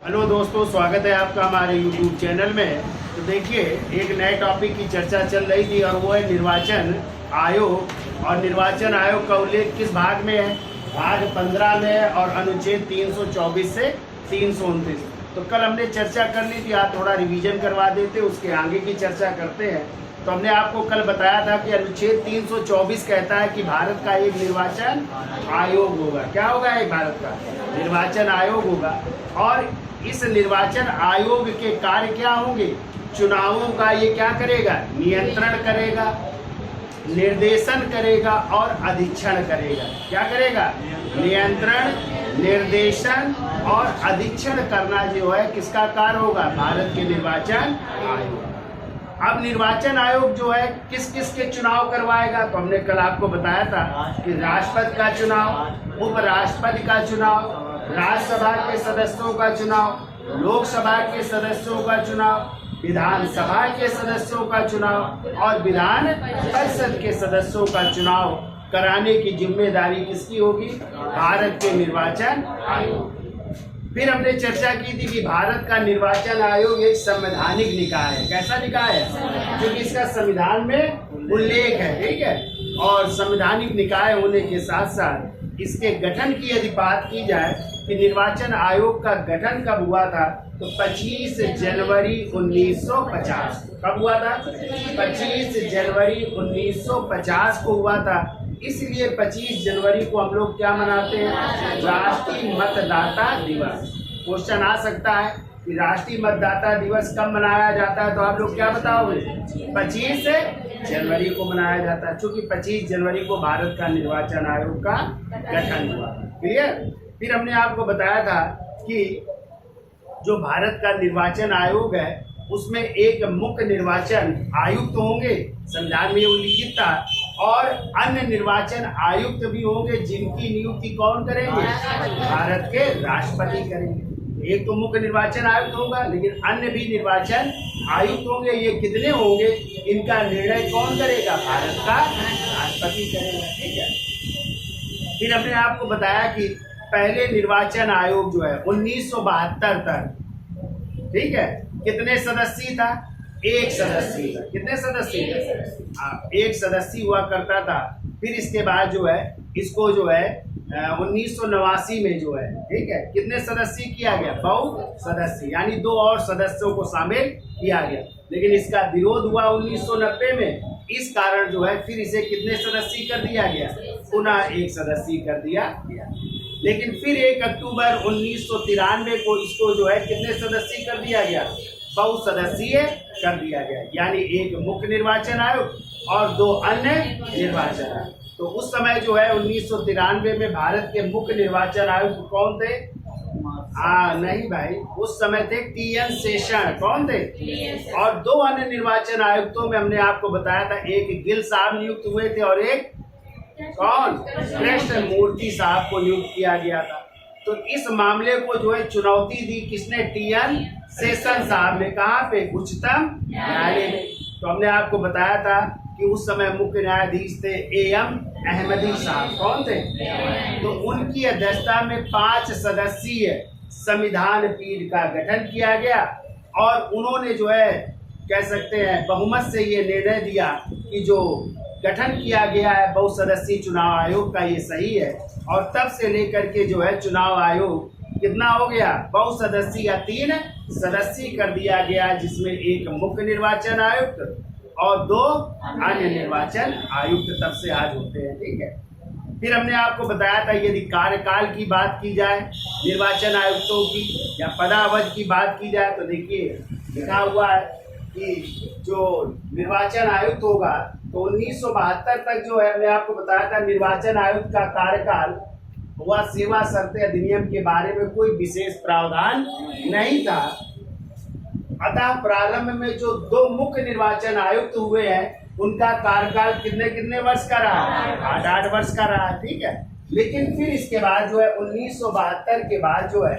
Hello दोस्तों, स्वागत है आपका हमारे YouTube चैनल में। तो देखिए, एक नए टॉपिक की चर्चा चल रही थी और वो है निर्वाचन आयोग। और निर्वाचन आयोग का उल्लेख किस भाग में है? भाग 15 में है और अनुच्छेद 324 से 329। तो कल हमने चर्चा कर ली थी, आज थोड़ा रिवीजन करवा देते, उसके आगे की चर्चा करते हैं। तो हमने आपको कल बताया था कि अनुच्छेद 324 कहता है कि भारत का एक निर्वाचन आयोग होगा। क्या होगा? एक भारत का निर्वाचन आयोग होगा। और इस निर्वाचन आयोग के कार्य क्या होंगे? चुनावों का ये क्या करेगा? नियंत्रण करेगा, निर्देशन करेगा और अधीक्षण करेगा। क्या करेगा? नियंत्रण, निर्देशन और अधीक्षण करना जो है किसका कार्य होगा? भारत के निर्वाचन आयोग। अब निर्वाचन आयोग जो है किस किस के चुनाव करवाएगा? तो हमने कल आपको बताया था कि राष्ट्रपति का चुनाव, उपराष्ट्रपति का चुनाव, राज्यसभा के सदस्यों का चुनाव, लोकसभा के सदस्यों का चुनाव, विधानसभा के सदस्यों का चुनाव और विधान परिषद के सदस्यों का चुनाव कराने की जिम्मेदारी किसकी होगी? भारत के निर्वाचन आयोग। फिर हमने चर्चा की थी कि भारत का निर्वाचन आयोग एक संवैधानिक निकाय है। कैसा निकाय है? क्योंकि इसका संविधान में उल्लेख है, ठीक है। और संवैधानिक निकाय होने के साथ साथ इसके गठन की यदि बात की जाए कि निर्वाचन आयोग का गठन कब हुआ था, तो 25 जनवरी 1950। कब हुआ था? 25 जनवरी 1950 को हुआ था। इसलिए 25 जनवरी को हम लोग क्या मनाते हैं? राष्ट्रीय मतदाता दिवस। क्वेश्चन आ सकता है कि राष्ट्रीय मतदाता दिवस कब मनाया जाता है, तो आप लोग क्या बताओगे? 25 जनवरी को मनाया जाता है, क्योंकि 25 जनवरी को भारत का निर्वाचन आयोग का गठन हुआ। क्लियर? फिर हमने आपको बताया था कि जो भारत का निर्वाचन आयोग है उसमें एक मुख्य निर्वाचन आयुक्त होंगे, संविधान में उल्लिखित था, और अन्य निर्वाचन आयुक्त भी होंगे जिनकी नियुक्ति कौन करेंगे? भारत के राष्ट्रपति करेंगे। एक तो मुख्य निर्वाचन आयुक्त होगा, लेकिन अन्य भी निर्वाचन आयुक्त होंगे। ये कितने होंगे? इनका निर्णय कौन करेगा? भारत का राष्ट्रपति करेगा, ठीक है। फिर हमने आपको बताया कि पहले निर्वाचन आयोग जो है 1972 तक, ठीक है, कितने सदस्य था? एक सदस्य था। कितने सदस्य थे? एक सदस्य हुआ करता था। फिर इसके बाद जो है इसको जो है 1989 में जो है, ठीक है, कितने सदस्य किया गया? बहु सदस्य, यानी 2 और सदस्यों को शामिल किया गया। लेकिन इसका विरोध हुआ 1990 में। इस कारण जो है फिर इसे कितने सदस्य कर दिया गया? पुनः एक सदस्य कर दिया गया। लेकिन फिर 1 अक्टूबर 1993 को इसको जो है कितने सदस्य कर दिया गया? बहुसदस्यीय कर दिया गया। यानी एक मुख्य निर्वाचन आयोग और 2 अन्य निर्वाचन आयोग। तो उस समय जो है 1993 में भारत के मुख्य निर्वाचन आयुक्त कौन थे? नहीं भाई, उस समय थे TN शेषन। कौन थे? और 2 अन्य निर्वाचन आयुक्तों में हमने आपको बताया था, एक गिल साहब नियुक्त हुए थे और एक कौन? कृष्ण मूर्ति साहब को नियुक्त किया गया था। तो इस मामले को जो है चुनौती दी किसने? TN शेषन साहब ने। कहाँ पे? उच्चतम न्यायालय में। तो हमने आपको बताया था कि उस समय मुख्य न्यायाधीश थे AM अहमदी साहब। कौन थे? तो उनकी अध्यक्षता में 5 सदस्यीय संविधान पीठ का गठन किया गया और उन्होंने जो है कह सकते हैं बहुमत से ये निर्णय दिया कि जो गठन किया गया है बहुसदस्यीय चुनाव आयोग का, ये सही है। और तब से लेकर के जो है चुनाव आयोग कितना हो गया? बहुसदस्यीय या 3 सदस्यीय कर दिया गया, जिसमें एक मुख्य निर्वाचन आयुक्त और 2 अन्य निर्वाचन आयुक्त तब से आज होते हैं, ठीक है। फिर हमने आपको बताया था यदि कार्यकाल की बात की जाए निर्वाचन आयुक्तों की या पदावधि की बात की जाए, तो देखिए लिखा हुआ है कि जो निर्वाचन आयुक्त होगा तो 1972 तक जो है हमने आपको बताया था निर्वाचन आयुक्त का कार्यकाल हुआ। सेवा शर्तें अधिनियम के बारे में कोई विशेष प्रावधान नहीं था। अतः प्रारंभ में जो 2 मुख्य निर्वाचन आयुक्त हुए हैं उनका कार्यकाल कितने कितने वर्ष का रहा? 8 वर्ष का रहा, ठीक है। लेकिन फिर इसके बाद जो है 1972 के बाद जो है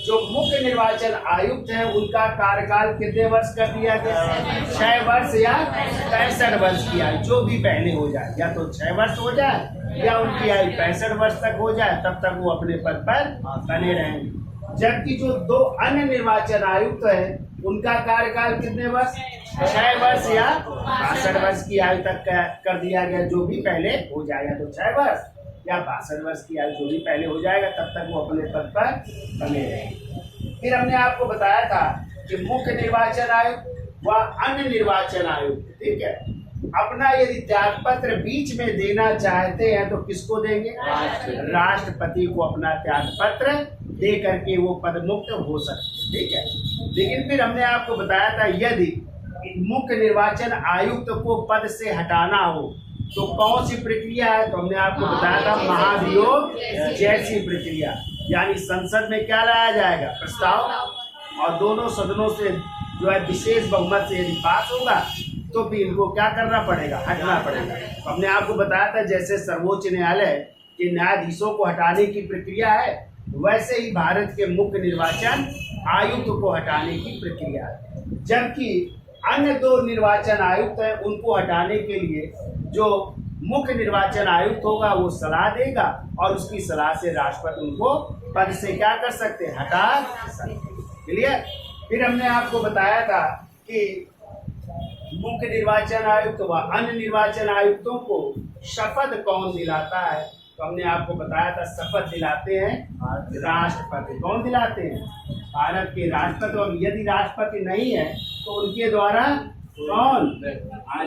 जो मुख्य निर्वाचन आयुक्त हैं उनका कार्यकाल कितने वर्ष कर दिया गया? 6 वर्ष या 65 वर्ष की आयु, जो भी पहले हो जाए, या तो 6 वर्ष हो जाए या उनकी आयु 65 वर्ष तक हो जाए, तब तक वो अपने पद पर बने रहेंगे। जबकि जो 2 अन्य निर्वाचन आयुक्त है उनका कार्यकाल कितने वर्ष, 6 वर्ष या 62 वर्ष की आयु तक कर दिया गया। जो भी पहले हो जाएगा तो 6 वर्ष या 62 वर्ष की आयु जो भी पहले हो जाएगा तब तक वो अपने पद पर बने रहेंगे। फिर हमने आपको बताया था कि मुख्य निर्वाचन आयुक्त व अन्य निर्वाचन आयुक्त, ठीक है, अपना यदि त्याग पत्र बीच में देना चाहते हैं तो किसको देंगे, राष्ट्रपति को अपना त्याग पत्र दे करके वो पद मुक्त हो सकते, ठीक है। लेकिन फिर हमने आपको बताया था यदि मुख्य निर्वाचन आयुक्त को पद से हटाना हो तो कौन सी प्रक्रिया है, तो हमने आपको बताया था महाभियोग जैसी प्रक्रिया, यानी संसद में क्या लाया जाएगा, प्रस्ताव, और दोनों सदनों से जो है विशेष बहुमत से यदि पास होगा तो भी इनको क्या करना पड़ेगा, हटना पड़ेगा। तो हमने आपको बताया था जैसे सर्वोच्च न्यायालय के न्यायाधीशों को हटाने की प्रक्रिया है वैसे ही भारत के मुख्य निर्वाचन आयुक्त को हटाने की प्रक्रिया है। जबकि अन्य 2 निर्वाचन आयुक्त हैं उनको हटाने के लिए जो मुख्य निर्वाचन आयुक्त होगा वो सलाह देगा और उसकी सलाह से राष्ट्रपति उनको पद से क्या कर सकते हैं, हटा सकते। क्लियर। फिर हमने आपको बताया था कि मुख्य निर्वाचन आयुक्त व अन्य निर्वाचन आयुक्तों को शपथ कौन दिलाता है, तो हमने आपको बताया था शपथ दिलाते हैं राष्ट्रपति। कौन दिलाते हैं, भारत के राष्ट्रपति। और यदि राष्ट्रपति नहीं है तो उनके द्वारा कौन,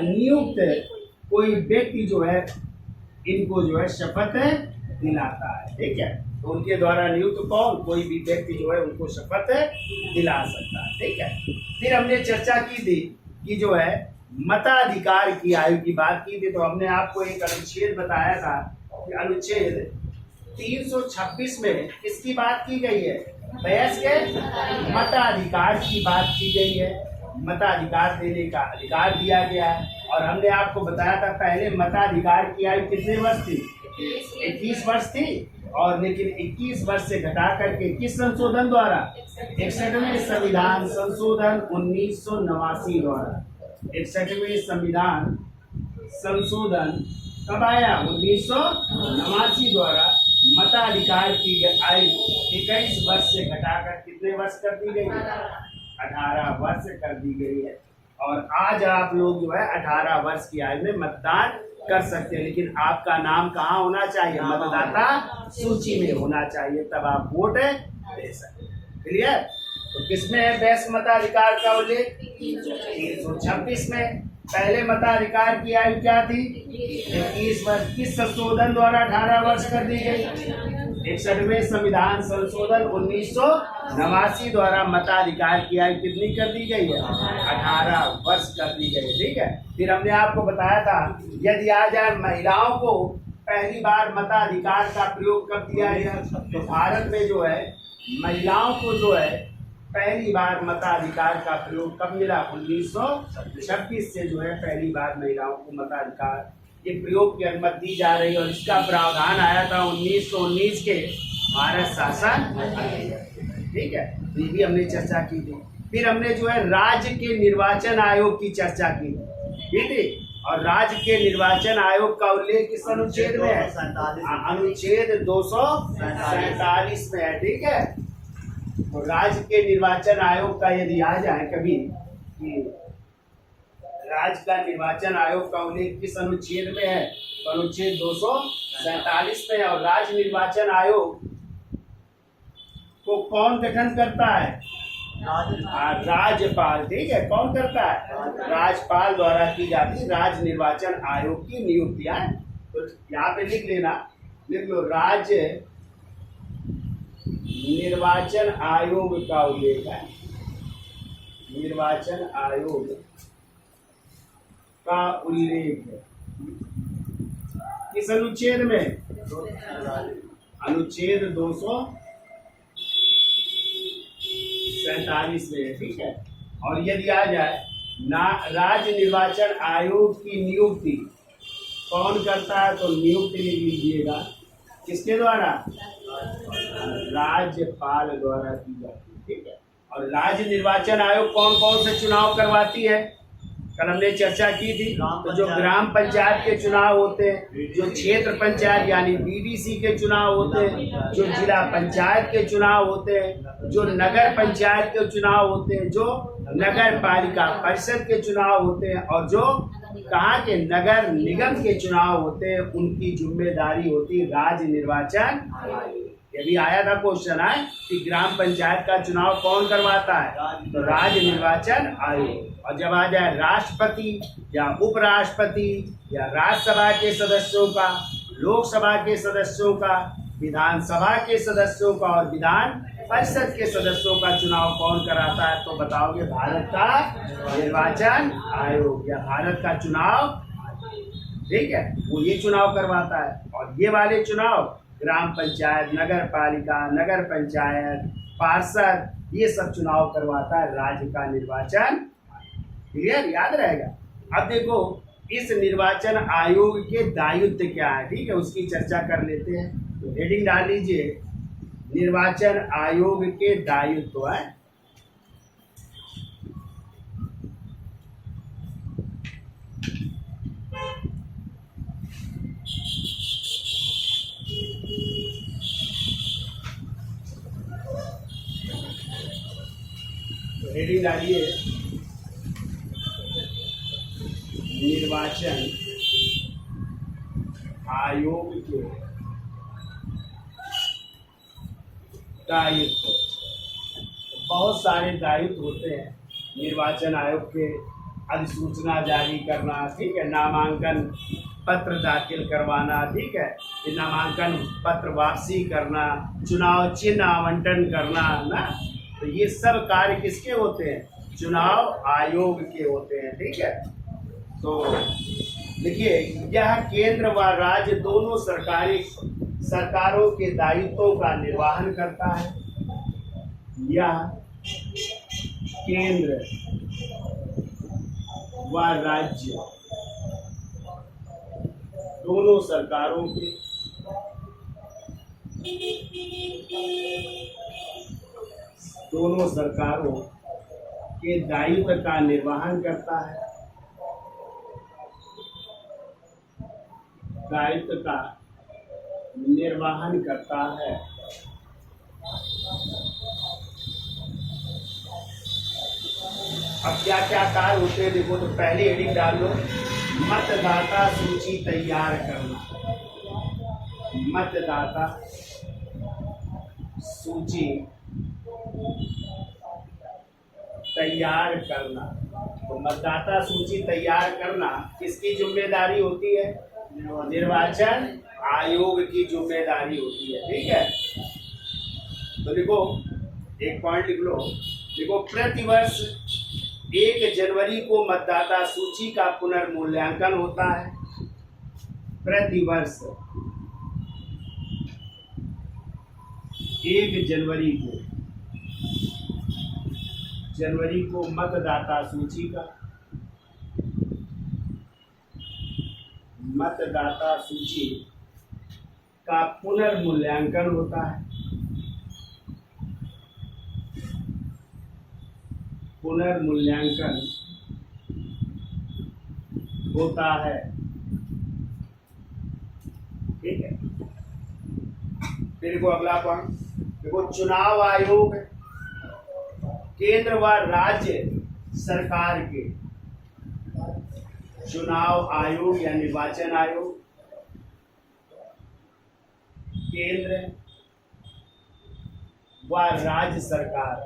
नियुक्त कोई व्यक्ति जो है इनको जो है शपथ दिलाता है, ठीक है। तो उनके द्वारा नियुक्त कौन, कोई भी व्यक्ति जो है उनको शपथ दिला सकता है, ठीक है। फिर हमने चर्चा की थी कि जो है मताधिकार की आयु की बात की थी, तो हमने आपको एक अनुच्छेद बताया था कि अनुच्छेद 326 में किसकी बात की गई है, वयस्क मताधिकार की बात की गई है। मताधिकार देने का अधिकार दिया गया है। और हमने आपको बताया था पहले मताधिकार की आयु कितने वर्ष थी, 21 वर्ष थी, और लेकिन 21 वर्ष से घटा करके किस संशोधन द्वारा, 61वें संविधान संशोधन 1989 द्वारा, 61वें संविधान संशोधन कब आया, 1989 द्वारा मताधिकार की आयु 21 वर्ष से घटाकर कितने वर्ष कर दी गई है, 18 वर्ष कर दी गई है। और आज आप लोग जो है 18 वर्ष की आयु में मतदान कर सकते हैं, लेकिन आपका नाम कहाँ होना चाहिए, मतदाता सूची में होना चाहिए, तब आप वोट दे सकते हैं। क्लियर। तो किसमें है वयस्क मताधिकार का उल्लेख, 326 में। पहले मताधिकार की आयु क्या थी, 21 वर्ष। किस संशोधन द्वारा 18 वर्ष कर दी गई, 61वें संविधान संशोधन 1989 द्वारा मताधिकार की आयु कितनी कर दी गई है, 18 वर्ष कर दी गई, ठीक है। फिर हमने आपको बताया था यदि आज महिलाओं को पहली बार मताधिकार का प्रयोग कब दिया गया, तो भारत में जो है महिलाओं को जो है पहली बार मताधिकार का प्रयोग कब मिला, 1926 से जो है पहली बार महिलाओं को मताधिकार के प्रयोग की अनुमति दी जा रही है। और इसका प्रावधान आया था 1919 के भारत शासन, ठीक है। तो ये भी हमने चर्चा की थी। फिर हमने जो है राज्य के निर्वाचन आयोग की चर्चा की थी, और राज्य के निर्वाचन आयोग का उल्लेख किस अनुच्छेद में है, अनुच्छेद 247 में है, ठीक है। तो राज्य के निर्वाचन आयोग का यदि आ जाए कभी कि राज्य का निर्वाचन आयोग का उल्लेख किस अनुच्छेद में है, तो अनुच्छेद 247 में है। और राज्य निर्वाचन आयोग को कौन गठन करता है, राज्यपाल, ठीक है। कौन करता है, राज्यपाल द्वारा की जाती राज्य निर्वाचन आयोग की नियुक्तियां। तो यहाँ पे लिख लेना, लिख लो, राज्य निर्वाचन आयोग का उल्लेख है, निर्वाचन आयोग का उल्लेख है किस अनुच्छेद में, अनुच्छेद 247 में है, ठीक है। और यदि आ जाए राज्य निर्वाचन आयोग की नियुक्ति कौन करता है, तो नियुक्ति लिख लीजिएगा, किसके द्वारा, राज्यपाल द्वारा की जाती है, ठीक है। और राज्य निर्वाचन आयोग कौन कौन से चुनाव करवाती है, कल हमने चर्चा की थी। तो जो ग्राम पंचायत के चुनाव होते हैं, जो क्षेत्र पंचायत यानी बीडीसी के चुनाव होते हैं, जो जिला पंचायत के चुनाव होते हैं, जो नगर पंचायत के चुनाव होते हैं, जो नगर पालिका परिषद के चुनाव होते हैं और जो कहाँ के नगर निगम के चुनाव होते हैं, उनकी जिम्मेदारी होती है राज्य निर्वाचन आयोग। यदि आया था क्वेश्चन है कि ग्राम पंचायत का चुनाव कौन करवाता है, तो राज्य निर्वाचन आयोग। और जब आ जाए राष्ट्रपति या उपराष्ट्रपति या राज्यसभा के सदस्यों का, लोकसभा के सदस्यों का, विधानसभा के सदस्यों का और विधान परिषद के सदस्यों का चुनाव कौन कराता है, तो बताओगे भारत का निर्वाचन आयोग या भारत का चुनाव, ठीक है, वो ये चुनाव करवाता है। और ये वाले चुनाव ग्राम पंचायत, नगर पालिका, नगर पंचायत, पार्षद, ये सब चुनाव करवाता है राज्य का निर्वाचन। क्लियर, याद रहेगा। अब देखो इस निर्वाचन आयोग के दायित्व क्या है, ठीक है, उसकी चर्चा कर लेते हैं। तो हेडिंग डाल लीजिए, निर्वाचन आयोग के दायित्व है। तो हेडिंग डालिए, निर्वाचन आयोग के दायित्व। बहुत सारे दायित्व होते हैं निर्वाचन आयोग के। अधिसूचना जारी करना, ठीक है, नामांकन पत्र दाखिल करवाना, ठीक है, फिर नामांकन पत्र वापसी करना, चुनाव चिन्ह आवंटन करना ना, तो ये सब कार्य किसके होते हैं, चुनाव आयोग के होते हैं, ठीक है। तो देखिए, यह केंद्र व राज्य दोनों सरकारों के दायित्वों का निर्वहन करता है। यह केंद्र व राज्य दोनों सरकारों के दायित्व का निर्वहन करता है, दायित्व का निर्वहन करता है। अब क्या क्या कार्य होते हैं देखो, तो पहले हेडिंग डाल लो, मतदाता सूची तैयार करना। मतदाता सूची तैयार करना। तो मतदाता सूची तैयार करना किसकी जिम्मेदारी होती है, निर्वाचन आयोग की जिम्मेदारी होती है, ठीक है। तो देखो एक पॉइंट लिख लो, देखो प्रतिवर्ष 1 जनवरी को मतदाता सूची का पुनर्मूल्यांकन होता है। प्रतिवर्ष 1 जनवरी को मतदाता सूची का पुनर्मूल्यांकन होता है। पुनर्मूल्यांकन होता है, ठीक है। फिर देखो अगला पॉइंट, देखो चुनाव आयोग केंद्र व राज्य सरकार के, चुनाव आयोग या निर्वाचन आयोग केंद्र व राज्य सरकार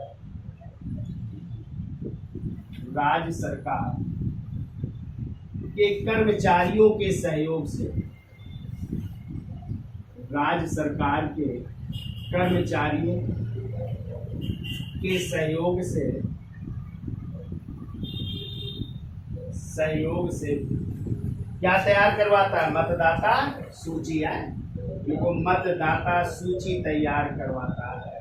के कर्मचारियों के सहयोग से, राज्य सरकार के कर्मचारियों के सहयोग से क्या तैयार करवाता है, मतदाता सूची है, देखो मतदाता सूची तैयार करवाता है।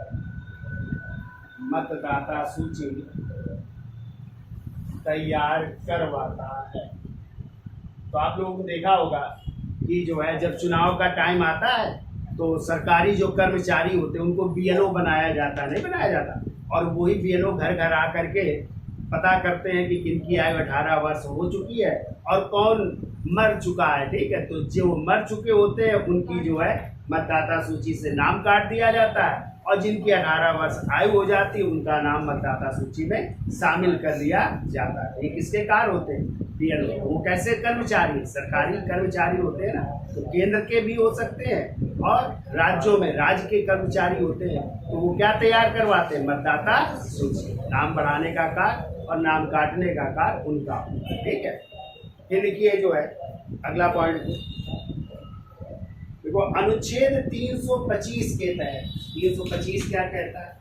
मतदाता सूची तैयार करवाता है। तो आप लोगों को देखा होगा कि जो है जब चुनाव का टाइम आता है तो सरकारी जो कर्मचारी होते हैं उनको बीएलओ बनाया जाता, नहीं बनाया जाता, और वही बीएलओ घर घर आकर के पता करते हैं कि किनकी आयु 18 वर्ष हो चुकी है और कौन मर चुका है। ठीक है, तो जो मर चुके होते हैं उनकी जो है मतदाता सूची से नाम काट दिया जाता है और जिनकी 18 वर्ष आयु हो जाती है उनका नाम मतदाता सूची में शामिल कर लिया जाता है। ये किसके कार्य होते हैं? बीएलओ। वो कैसे कर्मचारी? सरकारी कर्मचारी होते हैं ना, तो केंद्र के भी हो सकते हैं और राज्यों में राज्य के कर्मचारी होते हैं। तो वो क्या तैयार करवाते हैं? मतदाता सूची। नाम बढ़ाने का कार्य और नाम काटने का कार्य उनका। ठीक है, ये देखिए जो है अगला पॉइंट देखो, अनुच्छेद 325 के तहत 325 क्या कहता है?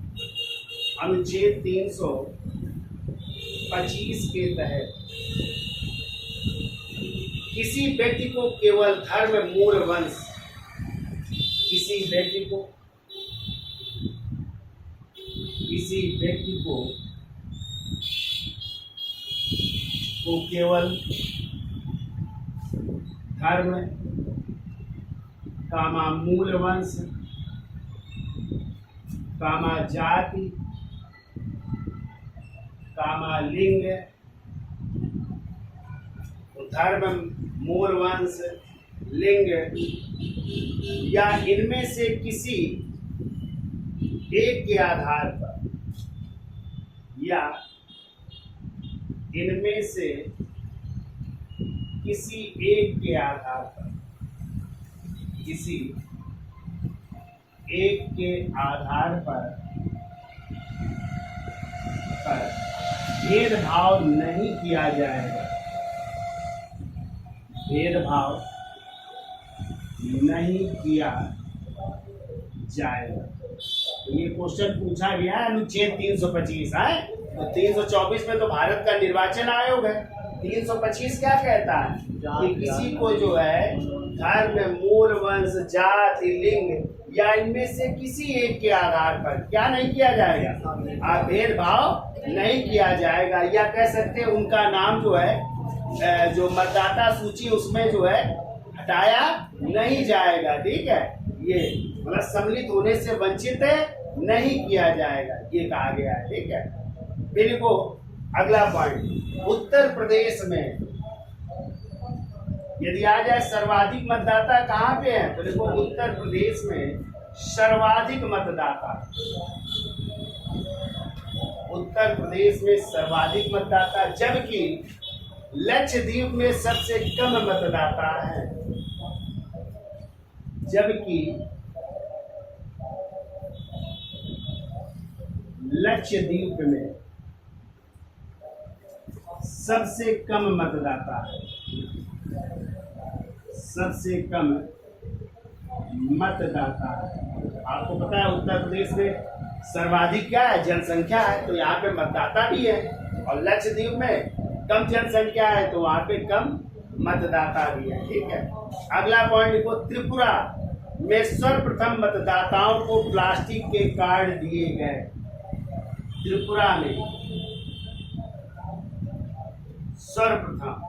अनुच्छेद 325 के तहत किसी व्यक्ति को केवल धर्म मूल वंश, किसी व्यक्ति को केवल धर्म कामा मूल वंश कामा जाति कामा लिंग, तो धर्म, मूल वंश, लिंग या इनमें से किसी एक के आधार पर, या इनमें से किसी एक के आधार पर, किसी एक के आधार पर भेदभाव नहीं किया जाएगा, भेदभाव नहीं किया जाएगा। तो ये क्वेश्चन पूछा गया है अनुच्छेद 325 है। तो 324 में तो भारत का निर्वाचन आयोग है। 325 क्या कहता है कि किसी को जो है धर्म, मूल वंश, जाति, लिंग या इनमें से किसी एक के आधार पर क्या नहीं किया जाएगा? भेदभाव नहीं किया जाएगा, या कह सकते हैं उनका नाम जो है जो मतदाता सूची उसमें जो है हटाया नहीं जाएगा। ठीक है, ये मतलब सम्मिलित होने से वंचित नहीं किया जाएगा, ये कहा गया है। ठीक है, फिर देखो अगला पॉइंट, उत्तर प्रदेश में यदि आ जाए सर्वाधिक मतदाता कहाँ पे है? तो देखो उत्तर प्रदेश में सर्वाधिक मतदाता, उत्तर प्रदेश में सर्वाधिक मतदाता, जबकि लक्षद्वीप में सबसे कम मतदाता है, जबकि लक्षद्वीप में सबसे कम मतदाता है, सबसे कम मतदाता है। आपको पता है उत्तर प्रदेश में सर्वाधिक क्या है? जनसंख्या है, तो यहाँ पे मतदाता भी है, और लक्षद्वीप में कम जनसंख्या है तो वहाँ पे कम मतदाता भी है। ठीक है, अगला पॉइंट देखो, त्रिपुरा में सर्वप्रथम मतदाताओं को प्लास्टिक के कार्ड दिए गए। त्रिपुरा में सर्वप्रथम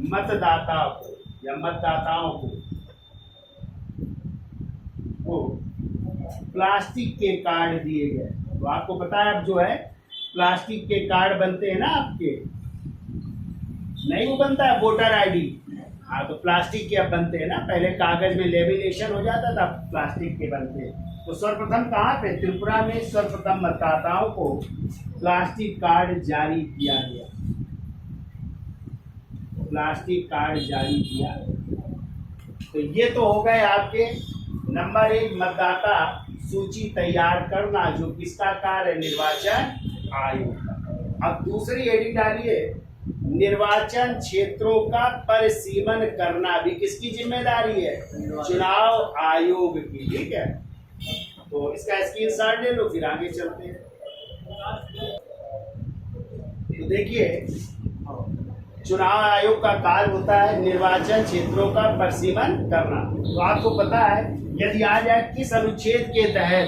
मतदाताओं को या मतदाताओं को प्लास्टिक के कार्ड दिए गए। तो आपको पता है अब जो है प्लास्टिक के कार्ड बनते हैं ना आपके, नहीं वो बनता है वोटर आईडी, हाँ तो प्लास्टिक के अब बनते हैं ना, पहले कागज में लेमिनेशन हो जाता था, प्लास्टिक के बनते हैं। तो सर्वप्रथम कहाँ पे? त्रिपुरा में सर्वप्रथम मतदाताओं को प्लास्टिक कार्ड जारी किया गया, प्लास्टिक कार्ड जारी किया। तो ये तो हो गए आपके नंबर 1 मतदाता सूची तैयार करना, जो किसका कार्य है? निर्वाचन आयोग। अब दूसरी हेडिंग डालिए, निर्वाचन क्षेत्रों का परिसीमन करना भी किसकी जिम्मेदारी है? चुनाव आयोग की। ठीक है, तो इसका स्क्रीनशॉट ले लो, फिर आगे चलते हैं। तो देखिए चुनाव आयोग का कार्य होता है निर्वाचन क्षेत्रों का परिसीमन करना। तो आपको पता है यदि आ जाए किस अनुच्छेद के तहत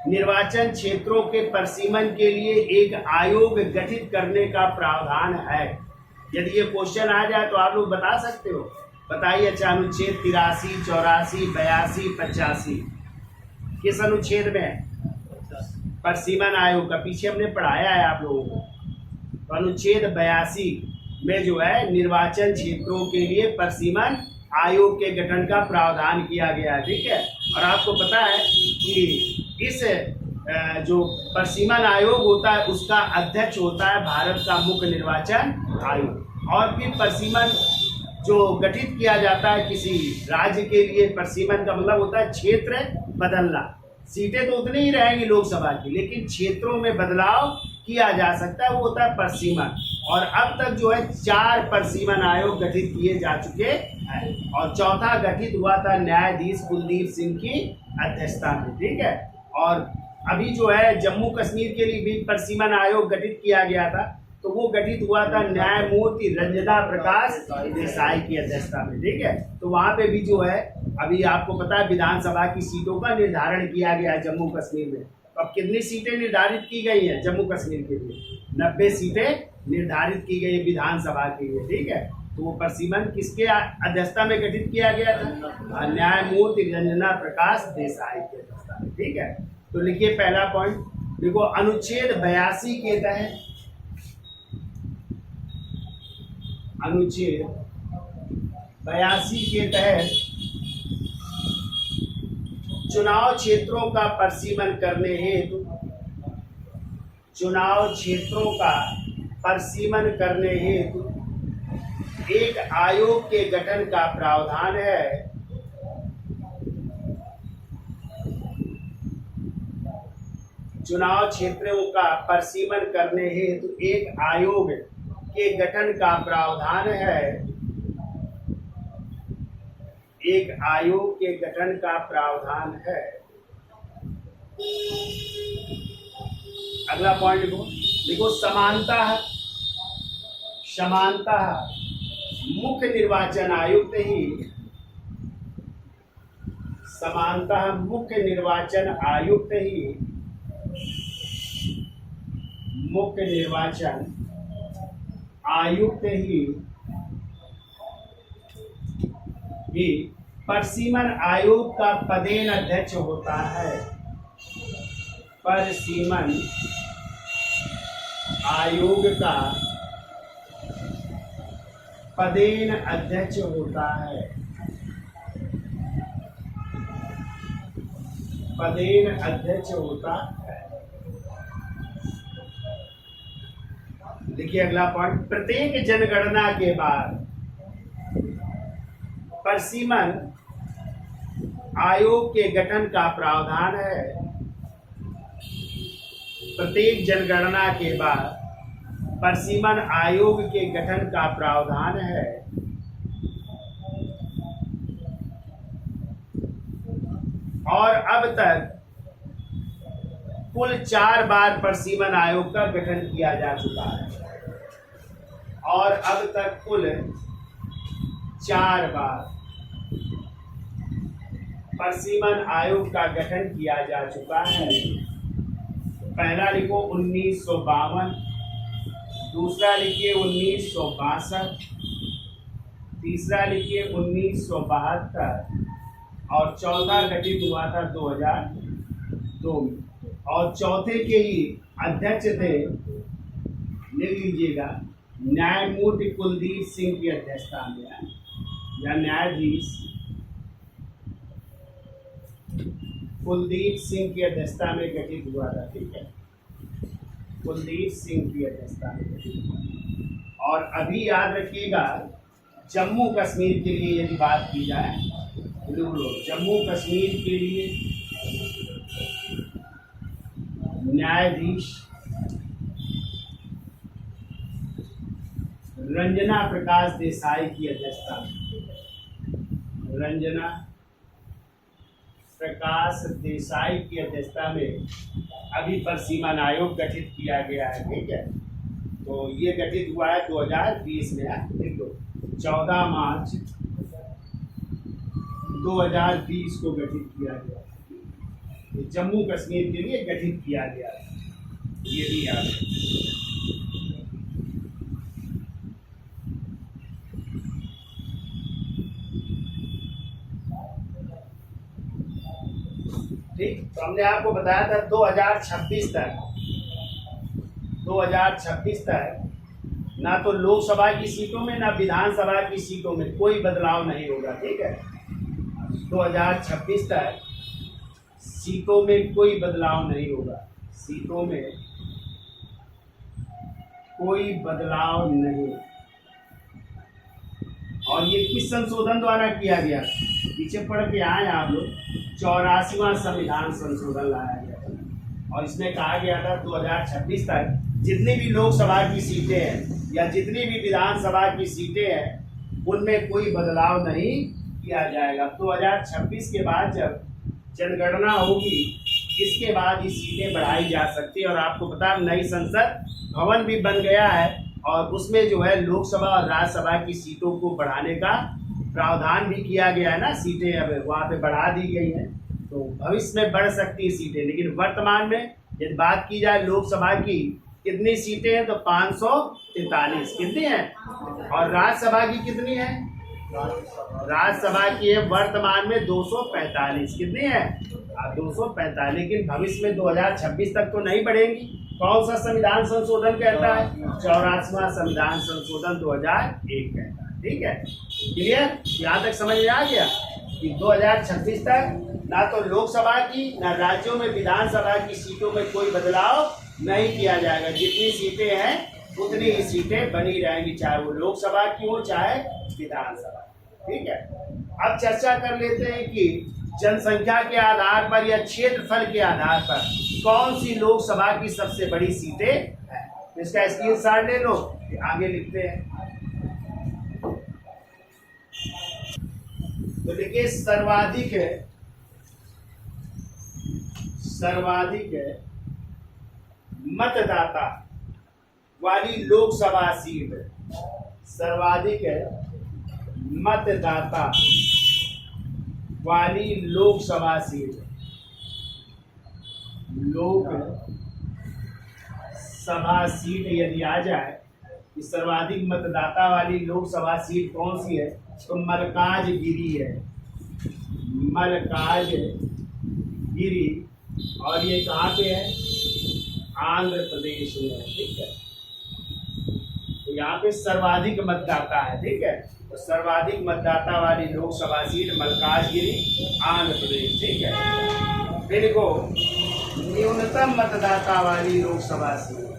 निर्वाचन क्षेत्रों के परिसीमन के लिए एक आयोग गठित करने का प्रावधान है, यदि ये क्वेश्चन आ जाए तो आप लोग बता सकते हो, बताइए। अच्छा, अनुच्छेद 83, 84, 82, 85 किस अनुच्छेद में है? परसीमन आयोग का, पीछे हमने पढ़ाया है आप लोगों को। तो अनुच्छेद 82 में जो है निर्वाचन क्षेत्रों के लिए परसीमन आयोग के गठन का प्रावधान किया गया है, ठीक है। और आपको पता है कि इस जो परसीमन आयोग होता है उसका अध्यक्ष होता है भारत का मुख्य निर्वाचन आयोग। और फिर परसीमन जो गठित किया जाता है किसी राज्य के लिए, परसीमन का मतलब होता है क्षेत्र बदलना। सीटें तो उतनी ही रहेंगी लोकसभा की, लेकिन क्षेत्रों में बदलाव किया जा सकता है, वो होता है परसीमन। और अब तक जो है 4 परसीमन आयोग गठित किए जा चुके हैं और चौथा गठित हुआ था न्यायाधीश कुलदीप सिंह की अध्यक्षता में, ठीक है। और अभी जो है जम्मू कश्मीर के लिए भी परसीमन आयोग गठित किया गया था, तो वो गठित हुआ था न्यायमूर्ति रंजना प्रकाश देसाई की अध्यक्षता में, ठीक है। तो वहाँ पे भी जो है अभी आपको पता है विधानसभा की सीटों का निर्धारण किया गया है जम्मू कश्मीर में। तो अब कितनी सीटें निर्धारित की गई हैं जम्मू कश्मीर के लिए? 90 सीटें निर्धारित की गई विधानसभा के लिए, ठीक है। तो वो परसीमन किसके अध्यक्षता में गठित किया गया था? न्यायमूर्ति रंजना प्रकाश देसाई की अध्यक्षता में, ठीक है। तो लिखिए पहला पॉइंट, देखो अनुच्छेद 82 के तहत, अनुच्छेद 82 के तहत चुनाव क्षेत्रों का परसीमन करने हेतु, चुनाव क्षेत्रों का परसीमन करने हेतु एक आयोग के गठन का प्रावधान है। चुनाव क्षेत्रों का परसीमन करने हेतु एक आयोग के गठन का प्रावधान है। एक आयोग के गठन का प्रावधान है। अगला पॉइंट देखो, समानतः मुख्य निर्वाचन आयुक्त ही, समानतः मुख्य निर्वाचन आयुक्त ही, मुख्य निर्वाचन आयुक्त ही परसीमन आयोग का पदेन अध्यक्ष होता है। परसीमन आयोग का पदेन अध्यक्ष होता है। पदेन अध्यक्ष होता है। देखिए अगला पॉइंट, प्रत्येक जनगणना के बाद परसीमन आयोग के गठन का प्रावधान है। प्रत्येक जनगणना के बाद परसीमन आयोग के गठन का प्रावधान है। और अब तक कुल 4 बार परसीमन आयोग का गठन किया जा चुका है। और अब तक कुल 4 बार परसीमन आयोग का गठन किया जा चुका है। पहला लिखो 1952, दूसरा लिखिए 1962, तीसरा लिखिए 1972 और चौथा गठित हुआ था 2002 में। और चौथे के ही अध्यक्ष थे, लिख लीजिएगा, न्यायमूर्ति कुलदीप सिंह की अध्यक्षता में, या न्यायाधीश कुलदीप सिंह की अध्यक्षता में गठित हुआ था, ठीक है। कुलदीप सिंह की अध्यक्षता में गठित हुआ। और अभी याद रखिएगा, जम्मू कश्मीर के लिए यदि बात की जाए, जम्मू कश्मीर के लिए न्यायाधीश रंजना प्रकाश देसाई की अध्यक्षता में, रंजना प्रकाश देसाई की अध्यक्षता में अभी परसीमन आयोग गठित किया गया है, ठीक है। तो ये गठित हुआ है 2020 में, देख लो 14 मार्च 2020 को गठित किया गया। ये जम्मू कश्मीर के लिए गठित किया गया है, ये भी याद है। ठीक। तो हमने आपको बताया था 2026 तक ना तो लोकसभा की सीटों में ना विधानसभा की सीटों में कोई बदलाव नहीं होगा। ठीक है, 2026 तक सीटों में कोई बदलाव नहीं होगा, सीटों में कोई बदलाव नहीं। और ये किस संशोधन द्वारा किया गया? पीछे पढ़ के आए आप लोग, 84वां संविधान संशोधन लाया गया था और इसमें कहा गया था 2026 तक जितनी भी लोकसभा की सीटें हैं या जितनी भी विधानसभा की सीटें हैं उनमें कोई बदलाव नहीं किया जाएगा। 2026 के बाद जब जनगणना होगी इसके बाद ये सीटें बढ़ाई जा सकती है। और आपको पता है नई संसद भवन भी बन गया है और उसमें जो है लोकसभा और राज्यसभा की सीटों को बढ़ाने का प्रावधान भी किया गया है ना। सीटें अब वहाँ पे बढ़ा दी गई हैं तो भविष्य में बढ़ सकती है सीटें। लेकिन वर्तमान में यदि बात की जाए लोकसभा की कितनी सीटें हैं तो 543 कितनी हैं और राज्यसभा की कितनी है? राज्यसभा की है वर्तमान में 245 कितनी है? 245। लेकिन भविष्य में 2026 तक तो नहीं बढ़ेंगी। कौन सा संविधान संशोधन कहता है? 84वां संविधान संशोधन 2001 कहता है। ठीक है, क्लियर? यहाँ तक समझ में आ गया कि 2026 तक ना तो लोकसभा की ना राज्यों में विधानसभा की सीटों में कोई बदलाव नहीं किया जाएगा। जितनी सीटें हैं उतनी ही सीटें बनी रहेंगी, चाहे वो लोकसभा की हो चाहे विधानसभा। ठीक है, अब चर्चा कर लेते हैं कि जनसंख्या के आधार पर या क्षेत्रफल के आधार पर कौन सी लोकसभा की सबसे बड़ी सीटें हैं। तो इसका स्क्रीनशॉट ले लो, आगे लिखते हैं। तो देखिए सर्वाधिक मतदाता वाली लोकसभा सीट, सर्वाधिक मतदाता वाली लोकसभा सीट, लोकसभा सीट यदि आ जाए कि सर्वाधिक मतदाता वाली लोकसभा सीट कौन सी है तो मल्काजगिरी है, मल्काजगिरी। और ये कहाँ पे है? आंध्र प्रदेश में है। ठीक है, तो यहाँ पे सर्वाधिक मतदाता है। ठीक है, तो सर्वाधिक मतदाता वाली लोकसभा सीट मल्काजगिरी आंध्र प्रदेश। ठीक है, फिर को न्यूनतम मतदाता वाली लोकसभा सीट,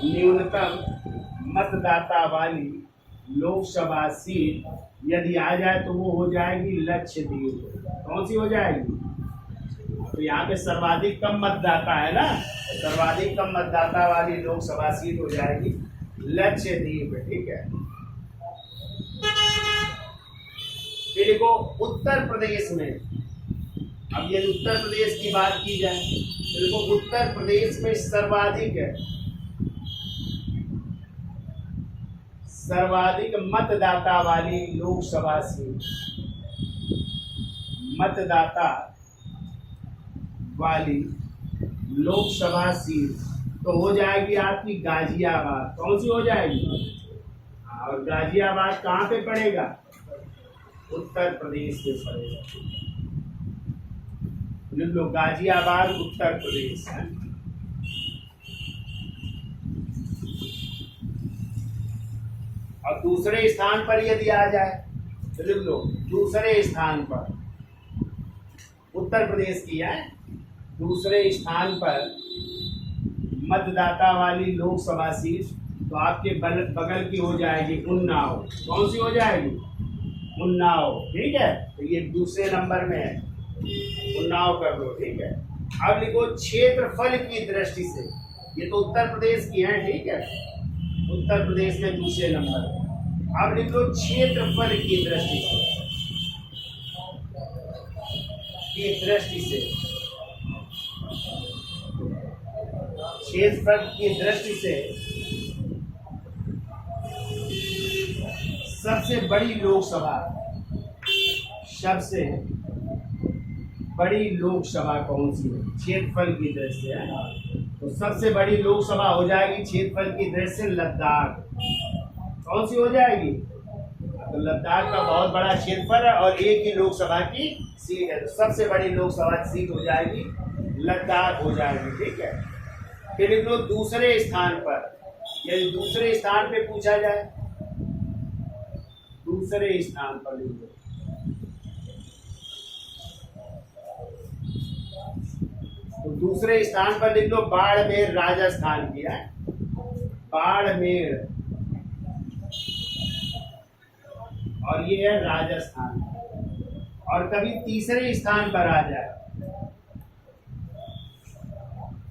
न्यूनतम मतदाता वाली लोकसभा सीट यदि आ जाए तो वो हो जाएगी लक्षद्वीप। कौन सी हो जाएगी? तो यहाँ पे सर्वाधिक कम मतदाता है ना, सर्वाधिक कम मतदाता वाली लोकसभा सीट हो जाएगी लक्षद्वीप। ठीक है, फिर देखो उत्तर प्रदेश में, अब ये उत्तर प्रदेश की बात की जाए तो देखो उत्तर प्रदेश में सर्वाधिक मतदाता वाली लोकसभा सीट, मतदाता वाली लोकसभा सीट तो हो जाएगी आपकी गाजियाबाद। कौन सी हो जाएगी? और गाजियाबाद कहाँ पे पड़ेगा? उत्तर प्रदेश में पड़ेगा। लिख लो गाजियाबाद उत्तर प्रदेश है। और दूसरे स्थान पर यदि आ जाए तो लिख लो दूसरे स्थान पर उत्तर प्रदेश की है, दूसरे स्थान पर मतदाता वाली लोकसभा सीट तो आपके बगल की हो जाएगी उन्नाव। कौन सी हो जाएगी? उन्नाव। ठीक है, तो ये दूसरे नंबर में है, उन्नाव कर दो। ठीक है, अब लिखो क्षेत्रफल की दृष्टि से, ये तो उत्तर प्रदेश की है। ठीक है, उत्तर प्रदेश में दूसरे नंबर। अब लिख लो क्षेत्रफल की दृष्टि से, क्षेत्रफल की दृष्टि से सबसे बड़ी लोकसभा कौन सी है? क्षेत्रफल की दृष्टि से है तो सबसे बड़ी लोकसभा हो जाएगी क्षेत्रफल की दृष्टि से लद्दाख। कौन सी हो जाएगी? तो लद्दाख का बहुत बड़ा क्षेत्रफल है और एक ही लोकसभा की सीट है, तो सबसे बड़ी लोकसभा सीट हो जाएगी लद्दाख हो जाएगी। ठीक है, फिर लिख लो दूसरे स्थान पर, यदि दूसरे स्थान पे पूछा जाए, दूसरे स्थान पर लिख लो, तो दूसरे स्थान पर लिख लो बाड़मेर राजस्थान की है, बाड़मेर, और ये है राजस्थान। और कभी तीसरे स्थान पर आ जाए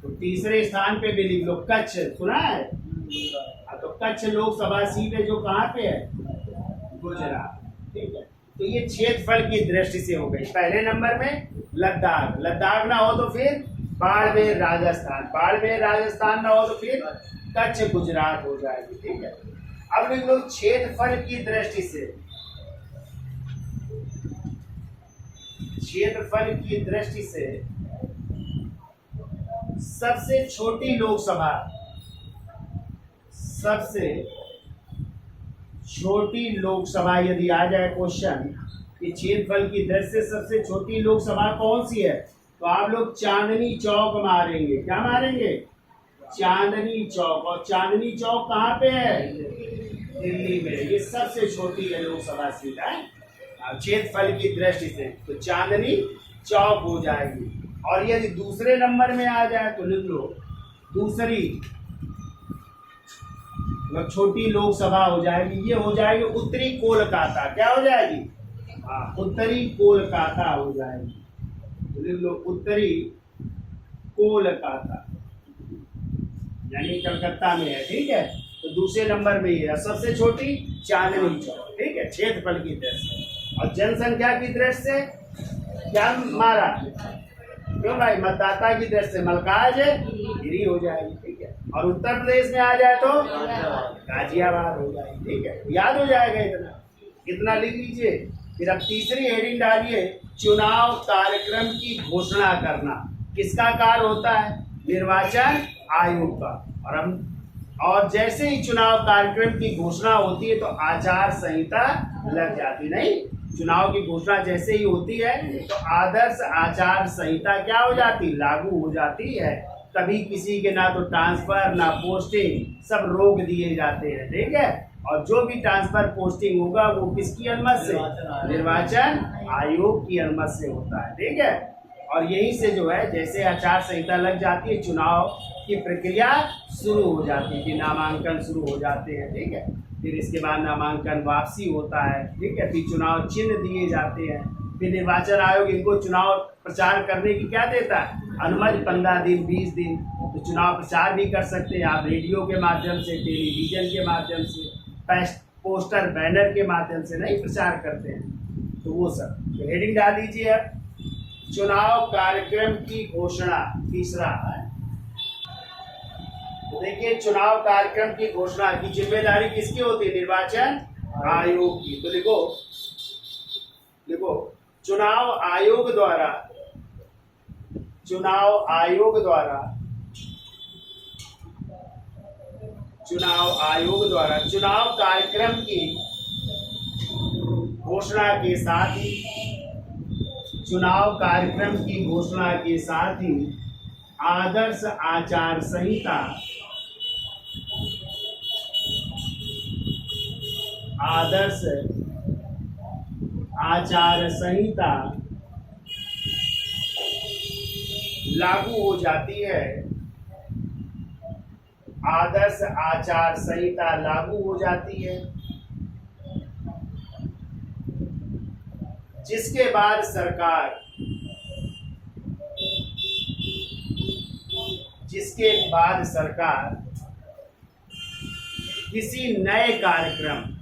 तो तीसरे स्थान पे भी लिख लो कच्छ, सुना है? तो कच्छ लोकसभा सीट है जो कहाँ पे है? गुजरात। ठीक है, तो ये क्षेत्रफल की दृष्टि से हो गई। पहले नंबर में लद्दाख, लद्दाख ना हो तो फिर बाड़मेर राजस्थान, बाड़मेर राजस्थान ना हो तो फिर कच्छ गुजरात हो जाएगी। ठीक है, अब लिख लो क्षेत्रफल की दृष्टि से, क्षेत्रफल की दृष्टि से सबसे छोटी लोकसभा, सबसे छोटी लोकसभा यदि आ जाए क्वेश्चन कि क्षेत्रफल की दृष्टि से सबसे छोटी लोकसभा कौन सी है, तो आप लोग चांदनी चौक मारेंगे। क्या मारेंगे? चांदनी चौक। और चांदनी चौक कहाँ पे है? दिल्ली में। ये सबसे छोटी है लोकसभा सीट है क्षेत्रफल की दृष्टि से, तो चांदनी चौक हो जाएगी। और यदि दूसरे नंबर में आ जाए तो लिख लो दूसरी, मतलब छोटी लोकसभा हो जाएगी, ये हो जाएगी उत्तरी कोलकाता। क्या हो जाएगी? हाँ, उत्तरी कोलकाता हो जाएगी, तो लिख लो उत्तरी कोलकाता, यानी कलकत्ता में है। ठीक है, तो दूसरे नंबर में ये है सबसे छोटी चांदनी चौक। ठीक है, क्षेत्रफल की दृष्टि से। और जनसंख्या की दृष्टि से क्या मारा? क्यों भाई? मतदाता की दृष्टि से मलकाज गिरी हो जाएगी। ठीक है, और उत्तर प्रदेश में आ जाए तो गाजियाबाद हो जाएगी। ठीक है, याद हो जाएगा इतना, इतना लिख लीजिए। फिर अब तीसरी हेडिंग डालिए, चुनाव कार्यक्रम की घोषणा करना। किसका कार्य होता है? निर्वाचन आयोग का। और जैसे ही चुनाव कार्यक्रम की घोषणा होती है तो आचार संहिता लग जाती। नहीं, चुनाव की घोषणा जैसे ही होती है तो आदर्श आचार संहिता क्या हो जाती? लागू हो जाती है। तभी किसी के ना तो ट्रांसफर ना पोस्टिंग, सब रोक दिए जाते हैं। ठीक है, और जो भी ट्रांसफर पोस्टिंग होगा वो किसकी अनुमति से? निर्वाचन आयोग की अनुमति से होता है। ठीक है, और यहीं से जो है जैसे आचार संहिता लग जाती है चुनाव की प्रक्रिया शुरू हो जाती है कि नामांकन शुरू हो जाते हैं। ठीक है, फिर इसके बाद नामांकन वापसी होता है। ठीक है, फिर चुनाव चिन्ह दिए जाते हैं। फिर निर्वाचन आयोग इनको चुनाव प्रचार करने की क्या देता है? अनुमति 15 दिन 20 दिन। तो चुनाव प्रचार भी कर सकते हैं आप रेडियो के माध्यम से, टेलीविजन के माध्यम से, पोस्टर बैनर के माध्यम से नहीं प्रचार करते हैं, तो वो सब। तो हेडिंग डाल दीजिए अब, चुनाव कार्यक्रम की घोषणा। तीसरा है, तो देखिए चुनाव कार्यक्रम की घोषणा की जिम्मेदारी किसकी होती है? निर्वाचन आयोग की। तो लिखो लिखो चुनाव आयोग द्वारा, चुनाव आयोग द्वारा, चुनाव आयोग द्वारा चुनाव कार्यक्रम की घोषणा के साथ ही, चुनाव कार्यक्रम की घोषणा के साथ ही आदर्श आचार संहिता, आदर्श आचार संहिता लागू हो जाती है। आदर्श आचार संहिता लागू हो जाती है, जिसके बाद सरकार, जिसके बाद सरकार किसी नए कार्यक्रम,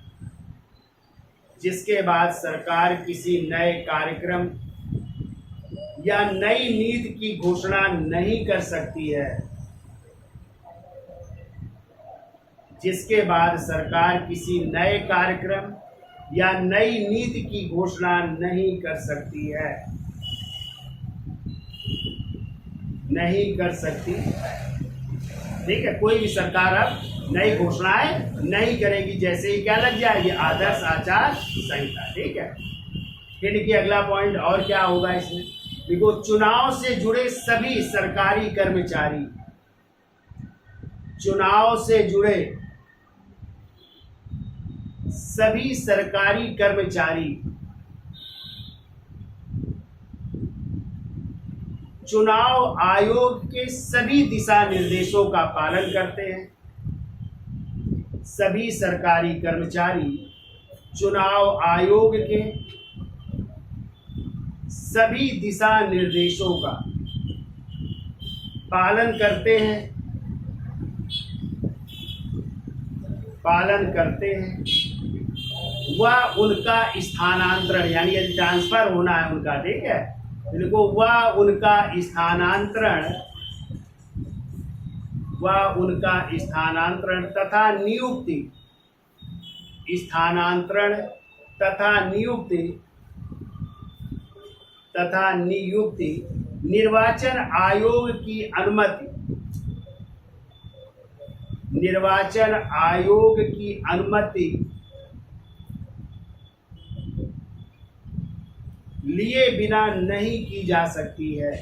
जिसके बाद सरकार किसी नए कार्यक्रम या नई नीति की घोषणा नहीं कर सकती है, जिसके बाद सरकार किसी नए कार्यक्रम या नई नीति की घोषणा नहीं कर सकती है, नहीं कर सकती। ठीक है, कोई भी सरकार अब नई घोषणाएं नहीं करेगी, जैसे ही क्या लग जाएगी? आदर्श आचार संहिता। ठीक है, फिर देखिए अगला पॉइंट और क्या होगा इसमें, देखो चुनाव से जुड़े सभी सरकारी कर्मचारी, चुनाव से जुड़े सभी सरकारी कर्मचारी चुनाव आयोग के सभी दिशा निर्देशों का पालन करते हैं। सभी सरकारी कर्मचारी चुनाव आयोग के सभी दिशा निर्देशों का पालन करते हैं वह उनका स्थानांतरण, यानी यदि ट्रांसफर होना है उनका, ठीक है, इनको वह उनका स्थानांतरण तथा नियुक्ति निर्वाचन आयोग की अनुमति लिए बिना नहीं की जा सकती है।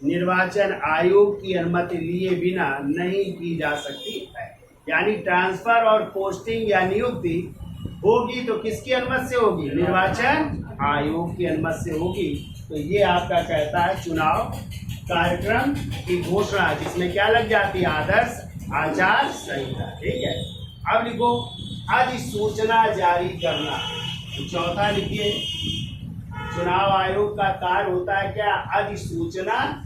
निर्वाचन आयोग की अनुमति लिए बिना नहीं की जा सकती है, यानी ट्रांसफर और पोस्टिंग या नियुक्ति होगी तो किसकी अनुमति से होगी? निर्वाचन आयोग की अनुमति से होगी। तो ये आपका कहता है चुनाव कार्यक्रम की घोषणा, जिसमें क्या लग जाती है? आदर्श आचार संहिता, ठीक है। अब लिखो अधिसूचना जारी करना। तो चौथा लिखिए, चुनाव आयोग का कार्य होता है क्या? अधिसूचना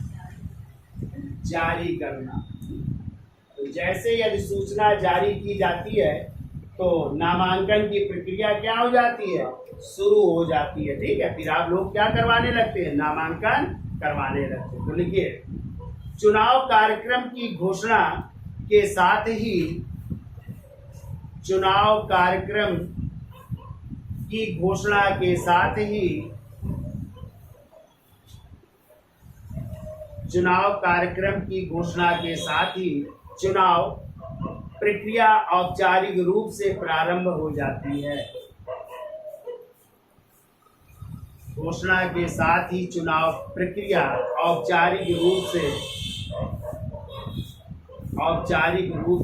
जारी करना। तो जैसे ही अधिसूचना जारी की जाती है तो नामांकन की प्रक्रिया क्या हो जाती है? शुरू हो जाती है, ठीक है। फिर आप लोग क्या करवाने लगते हैं? नामांकन करवाने लगते हैं। तो लिखिए, चुनाव कार्यक्रम की घोषणा के साथ ही चुनाव कार्यक्रम की घोषणा के साथ ही चुनाव कार्यक्रम की घोषणा के साथ ही चुनाव प्रक्रिया औपचारिक रूप से प्रारंभ हो जाती है। घोषणा के साथ ही चुनाव प्रक्रिया औपचारिक रूप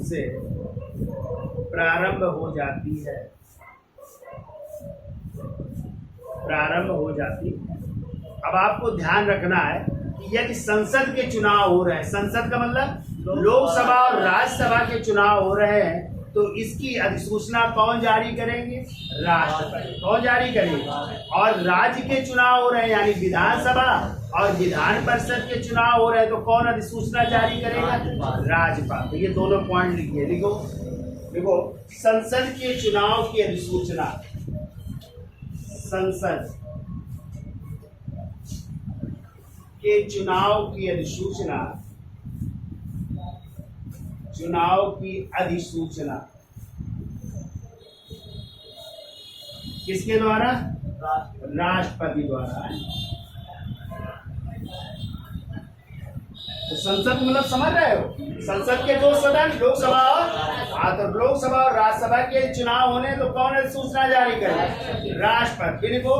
से प्रारंभ हो जाती है। अब आपको ध्यान रखना है कि यदि संसद के चुनाव हो रहे हैं, संसद का मतलब लोकसभा और राज्यसभा के चुनाव हो रहे हैं, तो इसकी अधिसूचना कौन जारी करेंगे? राष्ट्रपति। कौन जारी करेंगे? और राज्य के चुनाव हो रहे हैं, यानी विधानसभा और विधान परिषद के चुनाव हो रहे हैं, तो कौन अधिसूचना जारी करेगा? राज्यपाल। तो ये दोनों पॉइंट लिखिए। देखो संसद के चुनाव की अधिसूचना, संसद के चुनाव की अधिसूचना किसके द्वारा? राष्ट्रपति द्वारा। तो संसद मतलब समझ रहे हो? संसद के दो सदन, लोकसभा और लोकसभा और राज्यसभा के चुनाव होने, तो कौन अधिसूचना जारी करे? राष्ट्रपति। फिर को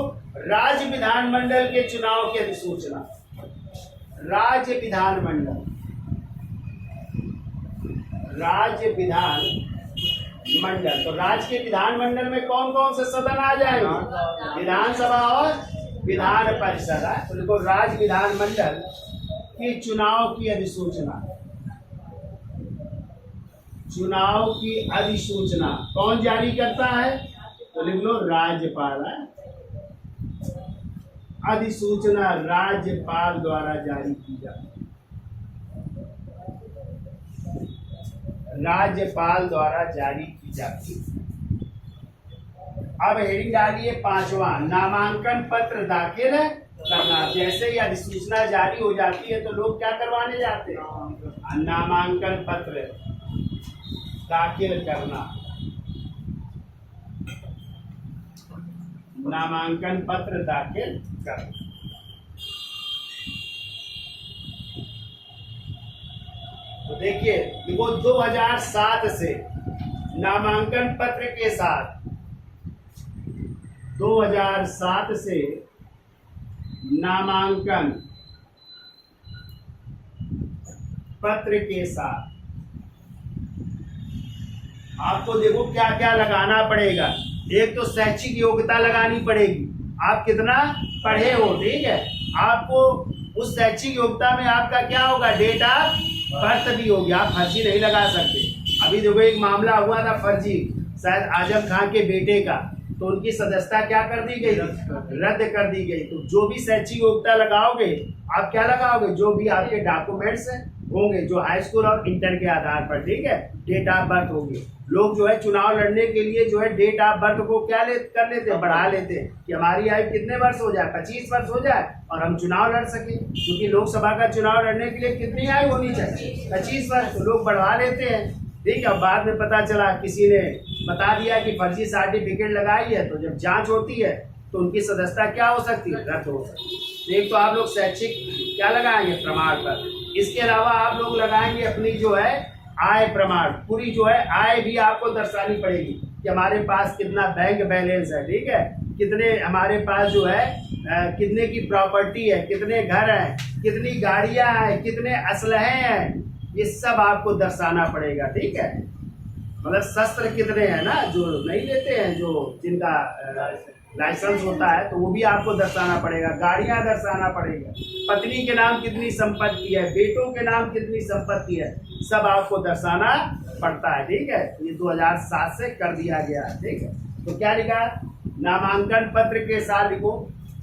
राज्य विधानमंडल के चुनाव की अधिसूचना, राज्य विधानमंडल तो राज्य के विधानमंडल में कौन कौन से सदन आ जाएंगे? विधानसभा और विधान परिषद। तो देखो राज्य विधानमंडल के चुनाव की अधिसूचना कौन जारी करता है? तो लिख लो राज्यपाल। अधिसूचना राज्यपाल द्वारा जारी की जाती है। राज्यपाल द्वारा जारी की जाती है। अब हेडिंग डालिए 5वां, नामांकन पत्र दाखिल करना। जैसे ही अधिसूचना जारी हो जाती है तो लोग क्या करवाने जाते हैं? नामांकन पत्र दाखिल करना। नामांकन पत्र दाखिल करना। तो देखिए, देखो 2007 से नामांकन पत्र के साथ 2007 से नामांकन पत्र के साथ आपको देखो क्या क्या लगाना पड़ेगा। एक तो शैक्षिक योग्यता लगानी पड़ेगी, आप कितना पढ़े हो, ठीक है। आपको उस शैक्षिक योग्यता में आपका क्या होगा, डेट ऑफ बर्थ भी होगी, आप फर्जी नहीं लगा सकते। अभी देखो एक मामला हुआ था फर्जी, शायद आजम खान के बेटे का, तो उनकी सदस्यता क्या कर दी गई, रद्द कर दी गई। तो जो भी शैक्षिक योग्यता लगाओगे आप क्या लगाओगे, जो भी आपके डॉक्यूमेंट्स होंगे जो हाई स्कूल और इंटर के आधार पर, ठीक है, डेट ऑफ बर्थ होगी। लोग जो है चुनाव लड़ने के लिए जो है डेट ऑफ बर्थ को क्या कर लेते हैं, बढ़ा लेते हैं कि हमारी आयु कितने वर्ष हो जाए, 25 वर्ष हो जाए और हम चुनाव लड़ सके। क्योंकि लोकसभा का चुनाव लड़ने के लिए कितनी आयु होनी चाहिए, 25 वर्ष, तो लोग बढ़वा लेते हैं, ठीक है। बाद में पता चला किसी ने बता दिया कि फर्जी सर्टिफिकेट लगाई है, तो जब जांच होती है तो उनकी सदस्यता क्या हो सकती है, रद्द हो सकती है। एक तो आप लोग शैक्षिक क्या लगाएंगे, प्रमाण पत्र। इसके अलावा आप लोग लगाएंगे अपनी जो है आय प्रमाण, पूरी जो है आय भी आपको दर्शानी पड़ेगी कि हमारे पास कितना बैंक बैलेंस है, ठीक है, कितने हमारे पास जो है कितने की प्रॉपर्टी है, कितने घर हैं, कितनी गाड़ियां हैं, कितने असलहे हैं, ये सब आपको दर्शाना पड़ेगा, ठीक है। मतलब शस्त्र कितने हैं ना, जो नहीं लेते हैं, जो जिनका लाइसेंस होता है, तो वो भी आपको दर्शाना पड़ेगा, गाड़ियां दर्शाना पड़ेगा, पत्नी के नाम कितनी संपत्ति है, बेटों के नाम कितनी संपत्ति है, सब आपको दर्शाना पड़ता है, ठीक है। ये 2007 से कर दिया गया, ठीक है। तो क्या लिखा, नामांकन पत्र के साथ लिखो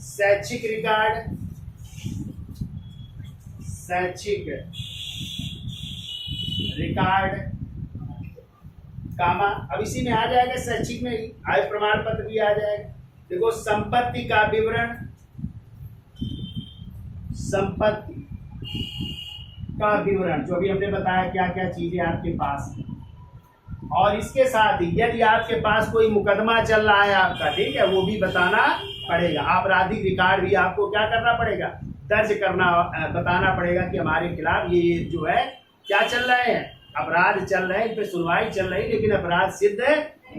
शैक्षिक रिकॉर्ड, शैक्षिक रिकॉर्ड कामा, अब इसी में आ जाएगा, शैक्षिक में ही आय प्रमाण पत्र भी आ जाएगा। देखो संपत्ति का विवरण, संपत्ति का विवरण जो अभी हमने बताया क्या क्या चीजें आपके पास है, और इसके साथ ही यदि आपके पास कोई मुकदमा चल रहा है आपका, ठीक है, वो भी बताना पड़ेगा। आपराधिक रिकॉर्ड भी आपको क्या करना पड़ेगा, दर्ज करना, बताना पड़ेगा कि हमारे खिलाफ ये जो है क्या चल रहे हैं, अपराध चल रहे हैं, इन पे सुनवाई चल रही है, लेकिन अपराध सिद्ध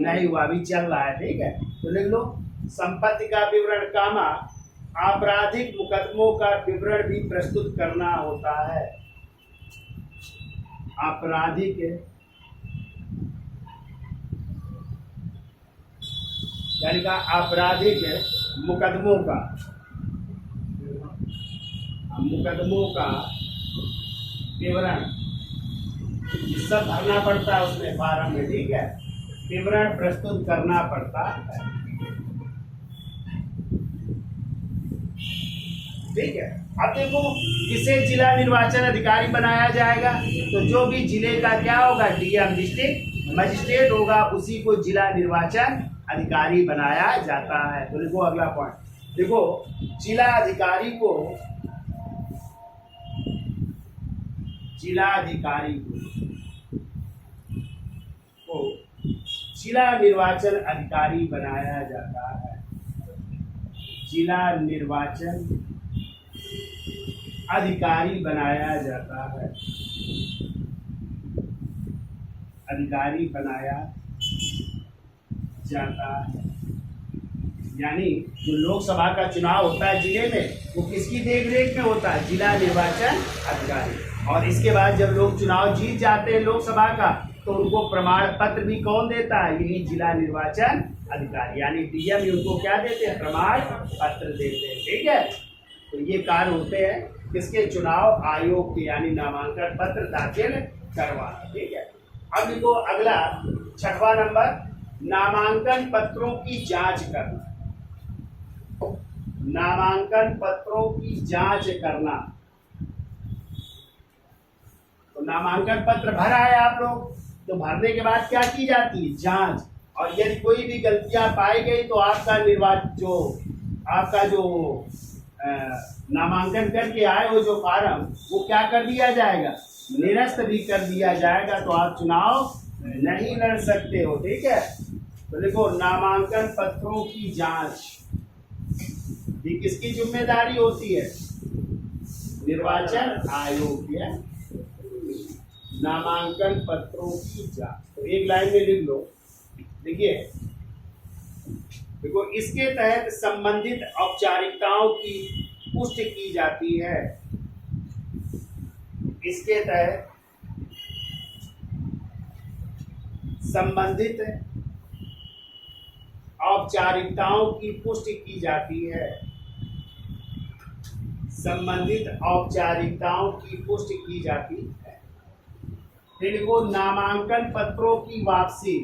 नहीं हुआ, अभी चल रहा है, ठीक है। तो लिख लो संपत्ति का विवरण कामा, आपराधिक मुकदमों का विवरण भी प्रस्तुत करना होता है। आपराधिक यानी का आपराधिक मुकदमों का विवरण सब भरना पड़ता है उसमें फार्म में, ठीक है, विवरण प्रस्तुत करना पड़ता है, ठीक है। अब देखो किसे जिला निर्वाचन अधिकारी बनाया जाएगा, तो जो भी जिले का क्या होगा, डीएम डिस्ट्रिक्ट मजिस्ट्रेट होगा, उसी को जिला निर्वाचन अधिकारी बनाया जाता है। तो देखो अगला पॉइंट, देखो जिला अधिकारी को जिला निर्वाचन अधिकारी बनाया जाता है। जिला निर्वाचन अधिकारी बनाया जाता है, अधिकारी बनाया जाता है। यानी जो लोकसभा का चुनाव होता है जिले में, वो किसकी देखरेख में होता है, जिला निर्वाचन अधिकारी। और इसके बाद जब लोग चुनाव जीत जाते हैं लोकसभा का, तो उनको प्रमाण पत्र भी कौन देता है, यही जिला निर्वाचन अधिकारी, यानी डीएम उनको क्या देते हैं, प्रमाण पत्र देते हैं, ठीक है। तो ये कार्य होते हैं किसके, चुनाव आयोग के, यानी नामांकन पत्र दाखिल करवाना, ठीक है। अब देखो अगला 6वां नंबर, नामांकन पत्रों की जांच करना। नामांकन पत्रों की जांच करना, तो नामांकन पत्र भरा है आप लोग, तो भरने के बाद क्या की जाती है, जांच। और यदि कोई भी गलतियां पाई गई तो आपका जो नामांकन करके आए हो जो फार्म, वो क्या कर दिया जाएगा, निरस्त भी कर दिया जाएगा, तो आप चुनाव नहीं लड़ सकते हो, ठीक है। तो देखो नामांकन पत्रों की जांच ये किसकी जिम्मेदारी होती है, निर्वाचन आयोग की। नामांकन पत्रों की जांच, तो एक लाइन में लिख लो, देखिए देखो, इसके तहत संबंधित औपचारिकताओं की पुष्टि की जाती है। इसके तहत संबंधित औपचारिकताओं की पुष्टि की जाती है। संबंधित औपचारिकताओं की पुष्टि की जाती है। फिर वो नामांकन पत्रों की वापसी।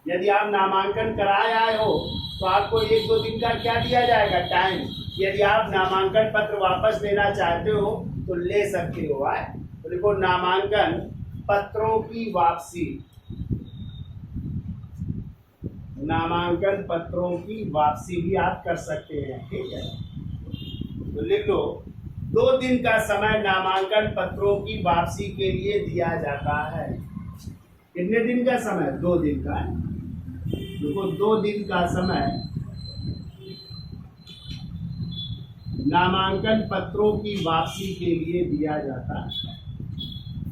यदि आप नामांकन कराए आए हो तो आपको 1-2 दिन का क्या दिया जाएगा, टाइम। यदि आप नामांकन पत्र वापस लेना चाहते हो तो ले सकते हो। तो देखो, नामांकन पत्रों की वापसी। नामांकन पत्रों की वापसी भी आप कर सकते हैं, ठीक है। तो लिख लो, 2 दिन का समय नामांकन पत्रों की वापसी के लिए दिया जाता है। कितने दिन का समय? 2 दिन का। देखो, 2 दिन का समय नामांकन पत्रों की वापसी के लिए दिया जाता है,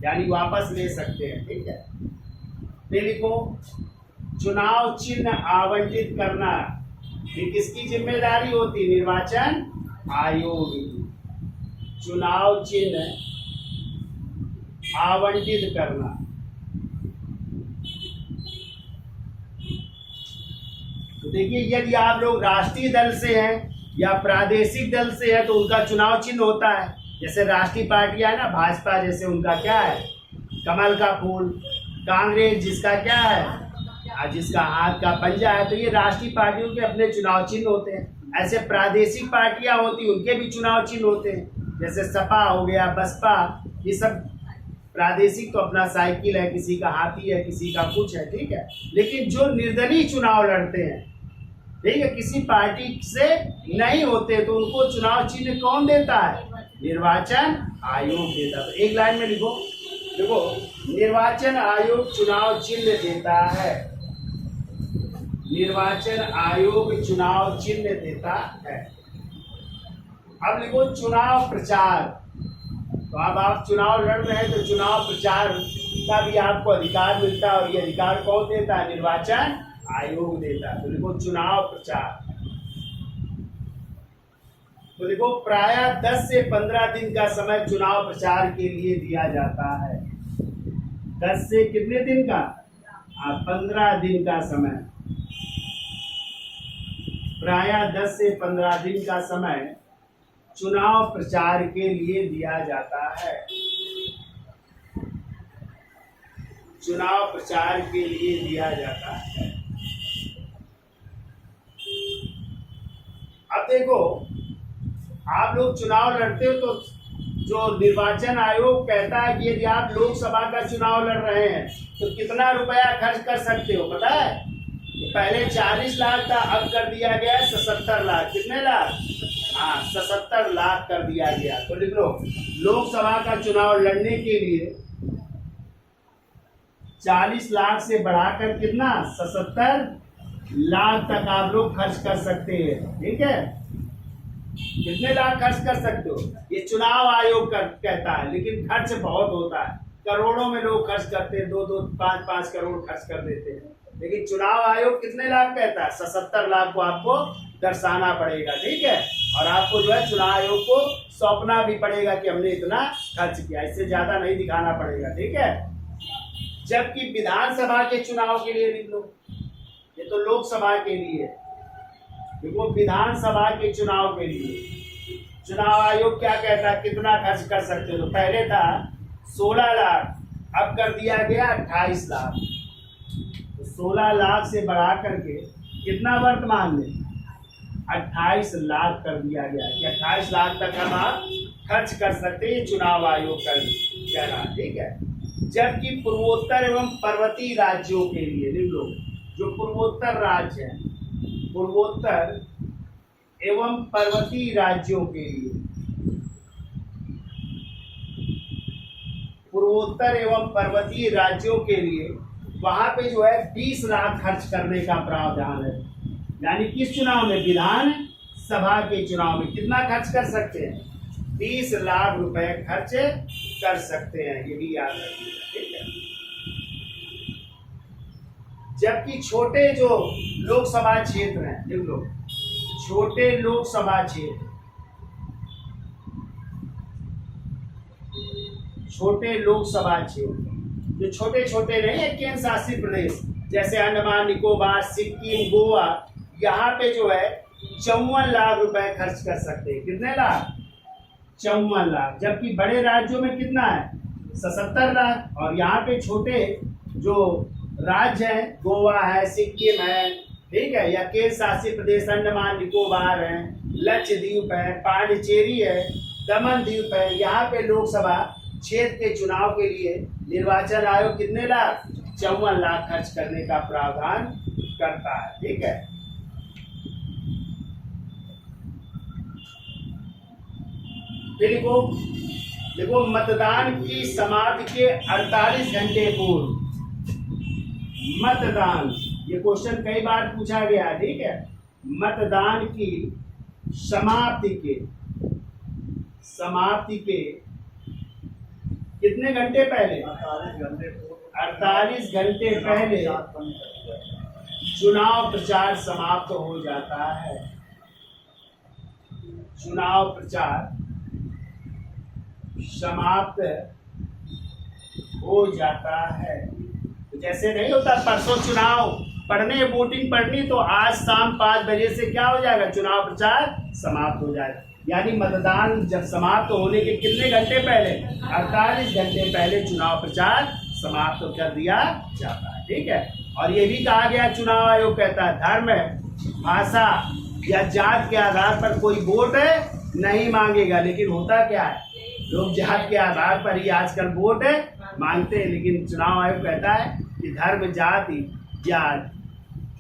यानी वापस ले सकते हैं, ठीक है। फिर लिखो, चुनाव चिन्ह आवंटित करना। ये किसकी जिम्मेदारी होती? निर्वाचन आयोग की। चुनाव चिन्ह आवंटित करना। तो देखिए, यदि आप लोग राष्ट्रीय दल से हैं या प्रादेशिक दल से है तो उनका चुनाव चिन्ह होता है। जैसे राष्ट्रीय पार्टियां है ना, भाजपा जैसे, उनका क्या है? कमल का फूल। कांग्रेस जिसका क्या है? जिसका हाथ का पंजा है। तो ये राष्ट्रीय पार्टियों के अपने चुनाव चिन्ह होते हैं। ऐसे प्रादेशिक पार्टियां होती, उनके भी चुनाव चिन्ह होते हैं। जैसे सपा हो गया, बसपा, ये सब प्रादेशिक तो अपना साइकिल है, किसी का हाथी है, किसी का कुछ है, ठीक है। लेकिन जो निर्दलीय चुनाव लड़ते हैं, ठीक है, किसी पार्टी से नहीं होते, तो उनको चुनाव चिन्ह कौन देता है? निर्वाचन आयोग देता है। एक लाइन में लिखो, देखो, निर्वाचन आयोग चुनाव चिन्ह देता है। निर्वाचन आयोग चुनाव चिन्ह देता है। अब लिखो, चुनाव प्रचार। तो अब आप चुनाव लड़ रहे हैं तो चुनाव प्रचार का भी आपको अधिकार मिलता है, और ये अधिकार कौन देता है? निर्वाचन आयोग देता है। तो लिखो, चुनाव प्रचार। तो देखो, प्रायः 10 से 15 दिन का समय चुनाव प्रचार के लिए दिया जाता है। 10 से कितने दिन का? 15 दिन का समय। प्रायः 10 से 15 दिन का समय चुनाव प्रचार के लिए दिया जाता है। चुनाव प्रचार के लिए दिया जाता है। अब देखो, आप लोग चुनाव लड़ते हो तो जो निर्वाचन आयोग कहता है कि यदि आप लोकसभा का चुनाव लड़ रहे हैं तो कितना रुपया खर्च कर सकते हो, पता है? पहले 40 लाख था, अब कर दिया गया 77 लाख। कितने लाख? 77 लाख कर दिया गया। तो लिख लो, लोकसभा का चुनाव लड़ने के लिए 40 लाख से बढ़ाकर कितना? 77 लाख तक आप लोग खर्च कर सकते हैं, ठीक है। कितने लाख खर्च कर सकते हो? ये चुनाव आयोग कहता है, लेकिन खर्च बहुत होता है। करोड़ों में लोग खर्च करते हैं, 2-2, 5-5 करोड़ खर्च कर देते हैं। लेकिन चुनाव आयोग कितने लाख कहता है? 77 लाख को आपको दर्शाना पड़ेगा, ठीक है। और आपको जो है चुनाव आयोग को सौंपना भी पड़ेगा कि हमने इतना खर्च किया, इससे ज्यादा नहीं दिखाना पड़ेगा, ठीक है। जबकि विधानसभा के चुनाव के लिए लिख लो, ये तो लोकसभा के लिए, देखो विधानसभा के चुनाव के लिए चुनाव आयोग क्या कहता है, कितना खर्च कर सकते हो? तो पहले था 16 लाख, अब कर दिया गया 28 लाख। तो 16 लाख से बढ़ा करके कितना वर्तमान में 28 लाख कर दिया गया कि 28 लाख तक हम आप खर्च कर सकते हैं, चुनाव आयोग का कहना, ठीक है। जबकि पूर्वोत्तर एवं पर्वतीय राज्यों के लिए लिख लो, जो पूर्वोत्तर राज्य है, पूर्वोत्तर एवं पर्वतीय राज्यों के लिए, पूर्वोत्तर एवं पर्वतीय राज्यों के लिए वहां पे जो है 20 लाख खर्च करने का प्रावधान है। यानी किस चुनाव में? विधान सभा के चुनाव में कितना खर्च कर सकते हैं? 20 लाख रुपए खर्च कर सकते हैं, ये भी याद रखिएगा, ठीक है। जबकि छोटे जो लोकसभा क्षेत्र हैं, देख लो, छोटे लोकसभा क्षेत्र, छोटे लोकसभा क्षेत्र जो छोटे छोटे नहीं है केंद्र शासित प्रदेश जैसे अंडमान निकोबार, सिक्किम, गोवा, यहाँ पे जो है 54 लाख रुपए खर्च कर सकते हैं। कितने लाख? 54 लाख। जबकि बड़े राज्यों में कितना है? 77 लाख। और यहाँ पे छोटे जो राज्य हैं, गोवा है, सिक्किम है, ठीक है, या केंद्र शासित प्रदेश अंडमान निकोबार है, लक्षद्वीप है, पांडिचेरी है, दमन द्वीप है, यहाँ पे लोकसभा क्षेत्र के चुनाव के लिए निर्वाचन आयोग कितने लाख? 54 लाख खर्च करने का प्रावधान करता है। ठीक है, देखो मतदान की समाप्ति के 48 घंटे पूर्व मतदान, ये क्वेश्चन कई बार पूछा गया है। ठीक है, मतदान की समाप्ति के कितने घंटे पहले? 48 घंटे पहले चुनाव प्रचार समाप्त हो जाता है। चुनाव प्रचार समाप्त हो जाता है। तो जैसे नहीं होता परसों चुनाव पढ़ने, वोटिंग पढ़नी, तो आज शाम 5 बजे से क्या हो जाएगा? चुनाव प्रचार समाप्त हो जाएगा। यानी मतदान जब समाप्त होने के कितने घंटे पहले? 48 घंटे पहले चुनाव प्रचार समाप्त कर दिया जाता है। ठीक है, और ये भी कहा गया, चुनाव आयोग कहता है धर्म, भाषा या जात के आधार पर कोई वोट नहीं मांगेगा। लेकिन होता क्या है, लोग जात के आधार पर ही आजकल वोट मांगते हैं। लेकिन चुनाव आयोग कहता है कि धर्म, जाति या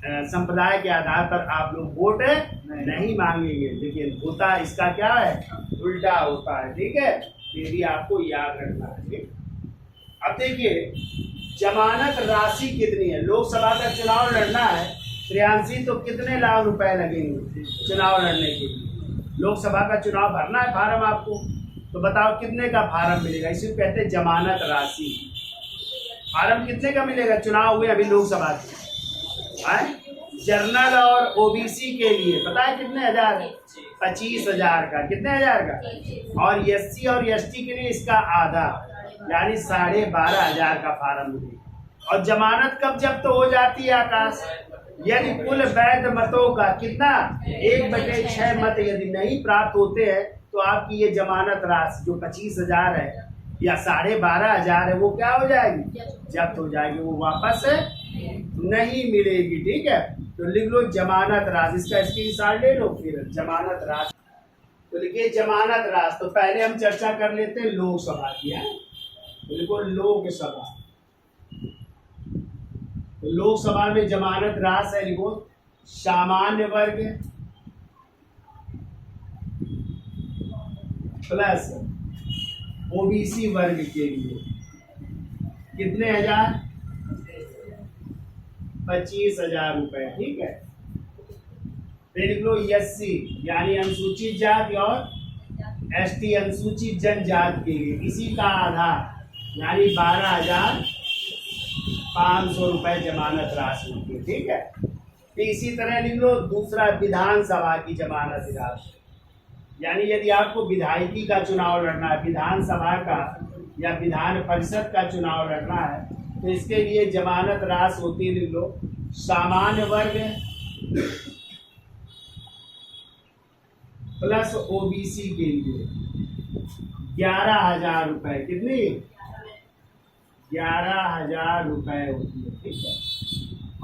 संप्रदाय के आधार पर आप लोग वोट नहीं मांगेंगे। लेकिन होता इसका क्या है? उल्टा होता है। ठीक है, ये भी आपको याद रखना है। ठीक, अब देखिए जमानत राशि कितनी है? लोकसभा का चुनाव लड़ना है श्रेयांशी, तो कितने लाख रुपए लगेंगे चुनाव लड़ने के लिए? लोकसभा का चुनाव भरना है फार्म आपको, तो बताओ कितने का फार्म मिलेगा? इसे कहते हैं जमानत राशि। फार्म कितने का मिलेगा? चुनाव हुए अभी लोकसभा के, जनरल और ओबीसी के लिए पता है कितने हजार? 25,000 का। कितने हजार का? और एससी और एसटी के लिए इसका आधा, यानी 12,500 का फार्म मिलेगा। और जमानत कब जब्त हो जाती है आकाश? यदि कुल वैध मतों का कितना? 1/6 मत यदि नहीं प्राप्त होते हैं तो आपकी ये जमानत राशि जो 25,000 है या 12,500 है, वो क्या हो जाएगी? जब्त हो जाएगी, वो वापस नहीं मिलेगी। ठीक है, तो लिख लो जमानत राशि, इसका स्क्रीनशॉट ले लो। फिर जमानत राशि तो लिखिए जमानत राशि। तो पहले हम चर्चा कर लेते हैं लोकसभा की। तो लिखो लोकसभा। तो लोकसभा में जमानत राशि है, लिखो सामान्य वर्ग प्लस ओबीसी वर्ग के लिए कितने हजार? 25,000 रुपए। ठीक है, फिर लिख लो एससी यानी अनुसूचित जाति और एसटी अनुसूचित जनजाति के लिए इसी का आधार यानी 12,500 रुपए जमानत राशि होती है। ठीक है, तो इसी तरह लिख लो दूसरा विधानसभा की जमानत राशि, यानी यदि आपको विधायकी का चुनाव लड़ना है, विधानसभा का या विधान परिषद का चुनाव लड़ना है, तो इसके लिए जमानत राशि होती है, लिख लो सामान्य वर्ग प्लस ओबीसी के लिए 11,000 रुपए। कितनी? 11,000 रुपए होती है। ठीक है,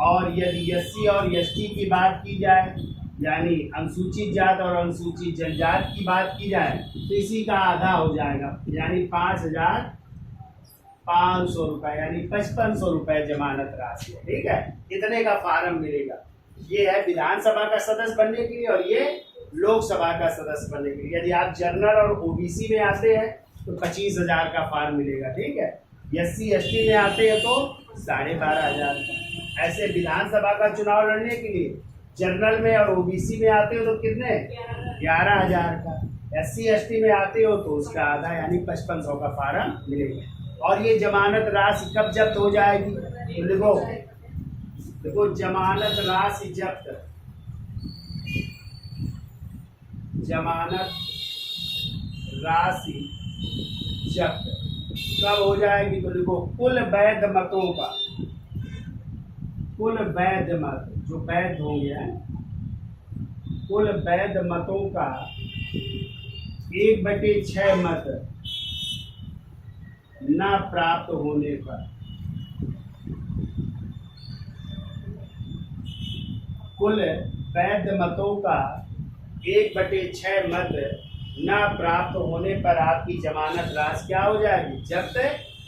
और यदि एससी और एसटी की बात की जाए, यानी अनुसूचित जात और अनुसूचित जनजाति की बात की जाए, तो इसी का आधा हो जाएगा, यानी 5,500 रुपए, यानी 5500 रुपए जमानत राशि। ठीक है, इतने का फार्म मिलेगा। ये है विधानसभा का सदस्य बनने के लिए और ये लोकसभा का सदस्य बनने के लिए। यदि आप जनरल और ओबीसी में आते हैं तो 25,000 का फार्म मिलेगा। ठीक है, एससी एसटी में आते हैं तो 12,500। ऐसे विधानसभा का चुनाव लड़ने के लिए जनरल में और ओबीसी में आते हो तो कितने? 11,000 का। एससी एसटी में आते हो तो उसका आधा यानी 5500 का फार्म मिलेगा। और ये जमानत राशि कब जब्त हो जाएगी? तो देखो जमानत राशि जब्त जमानत राशि जब्त कब हो जाएगी? तो देखो कुल वैध मतों का, कुल वैध मत जो वैध होंगे हैं, कुल वैध मतों का 1/6 मत न प्राप्त होने पर, कुल वैध मतों का 1/6 मत न प्राप्त होने पर आपकी जमानत राशि क्या हो जाएगी? जब्त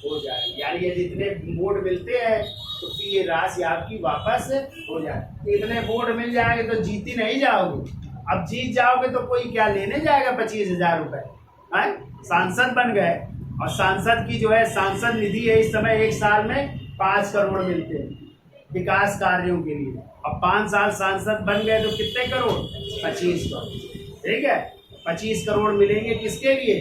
हो जाएगी। यानी ये जितने वोट मिलते हैं तो फिर ये राशि आपकी वापस हो जाए। इतने वोट मिल जाएंगे तो जीत ही नहीं जाओगे। अब जीत जाओगे तो कोई क्या लेने जाएगा 25,000 रुपए? सांसद बन गए और सांसद की जो है सांसद निधि है इस समय एक साल में 5 करोड़ मिलते हैं विकास कार्यों के लिए। अब 5 साल सांसद बन गए तो कितने करोड़? 25 करोड़। ठीक है, 25 करोड़ मिलेंगे किसके लिए?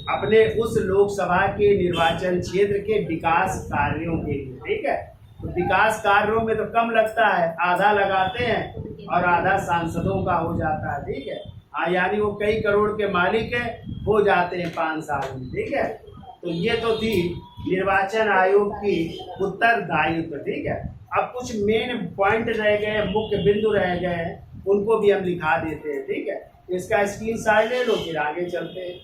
अपने उस लोकसभा के निर्वाचन क्षेत्र के विकास कार्यों के लिए। ठीक है, तो विकास कार्यों में तो कम लगता है, आधा लगाते हैं और आधा सांसदों का हो जाता है। ठीक है, यानी वो कई करोड़ के मालिक हो जाते हैं 5 साल में। ठीक है, तो ये तो थी निर्वाचन आयोग की उत्तरदायित्व। ठीक है, अब कुछ मेन पॉइंट रह गए, मुख्य बिंदु रह गए, उनको भी हम लिखा देते हैं। ठीक है, इसका स्क्रीनशॉट ले लो, फिर आगे चलते हैं।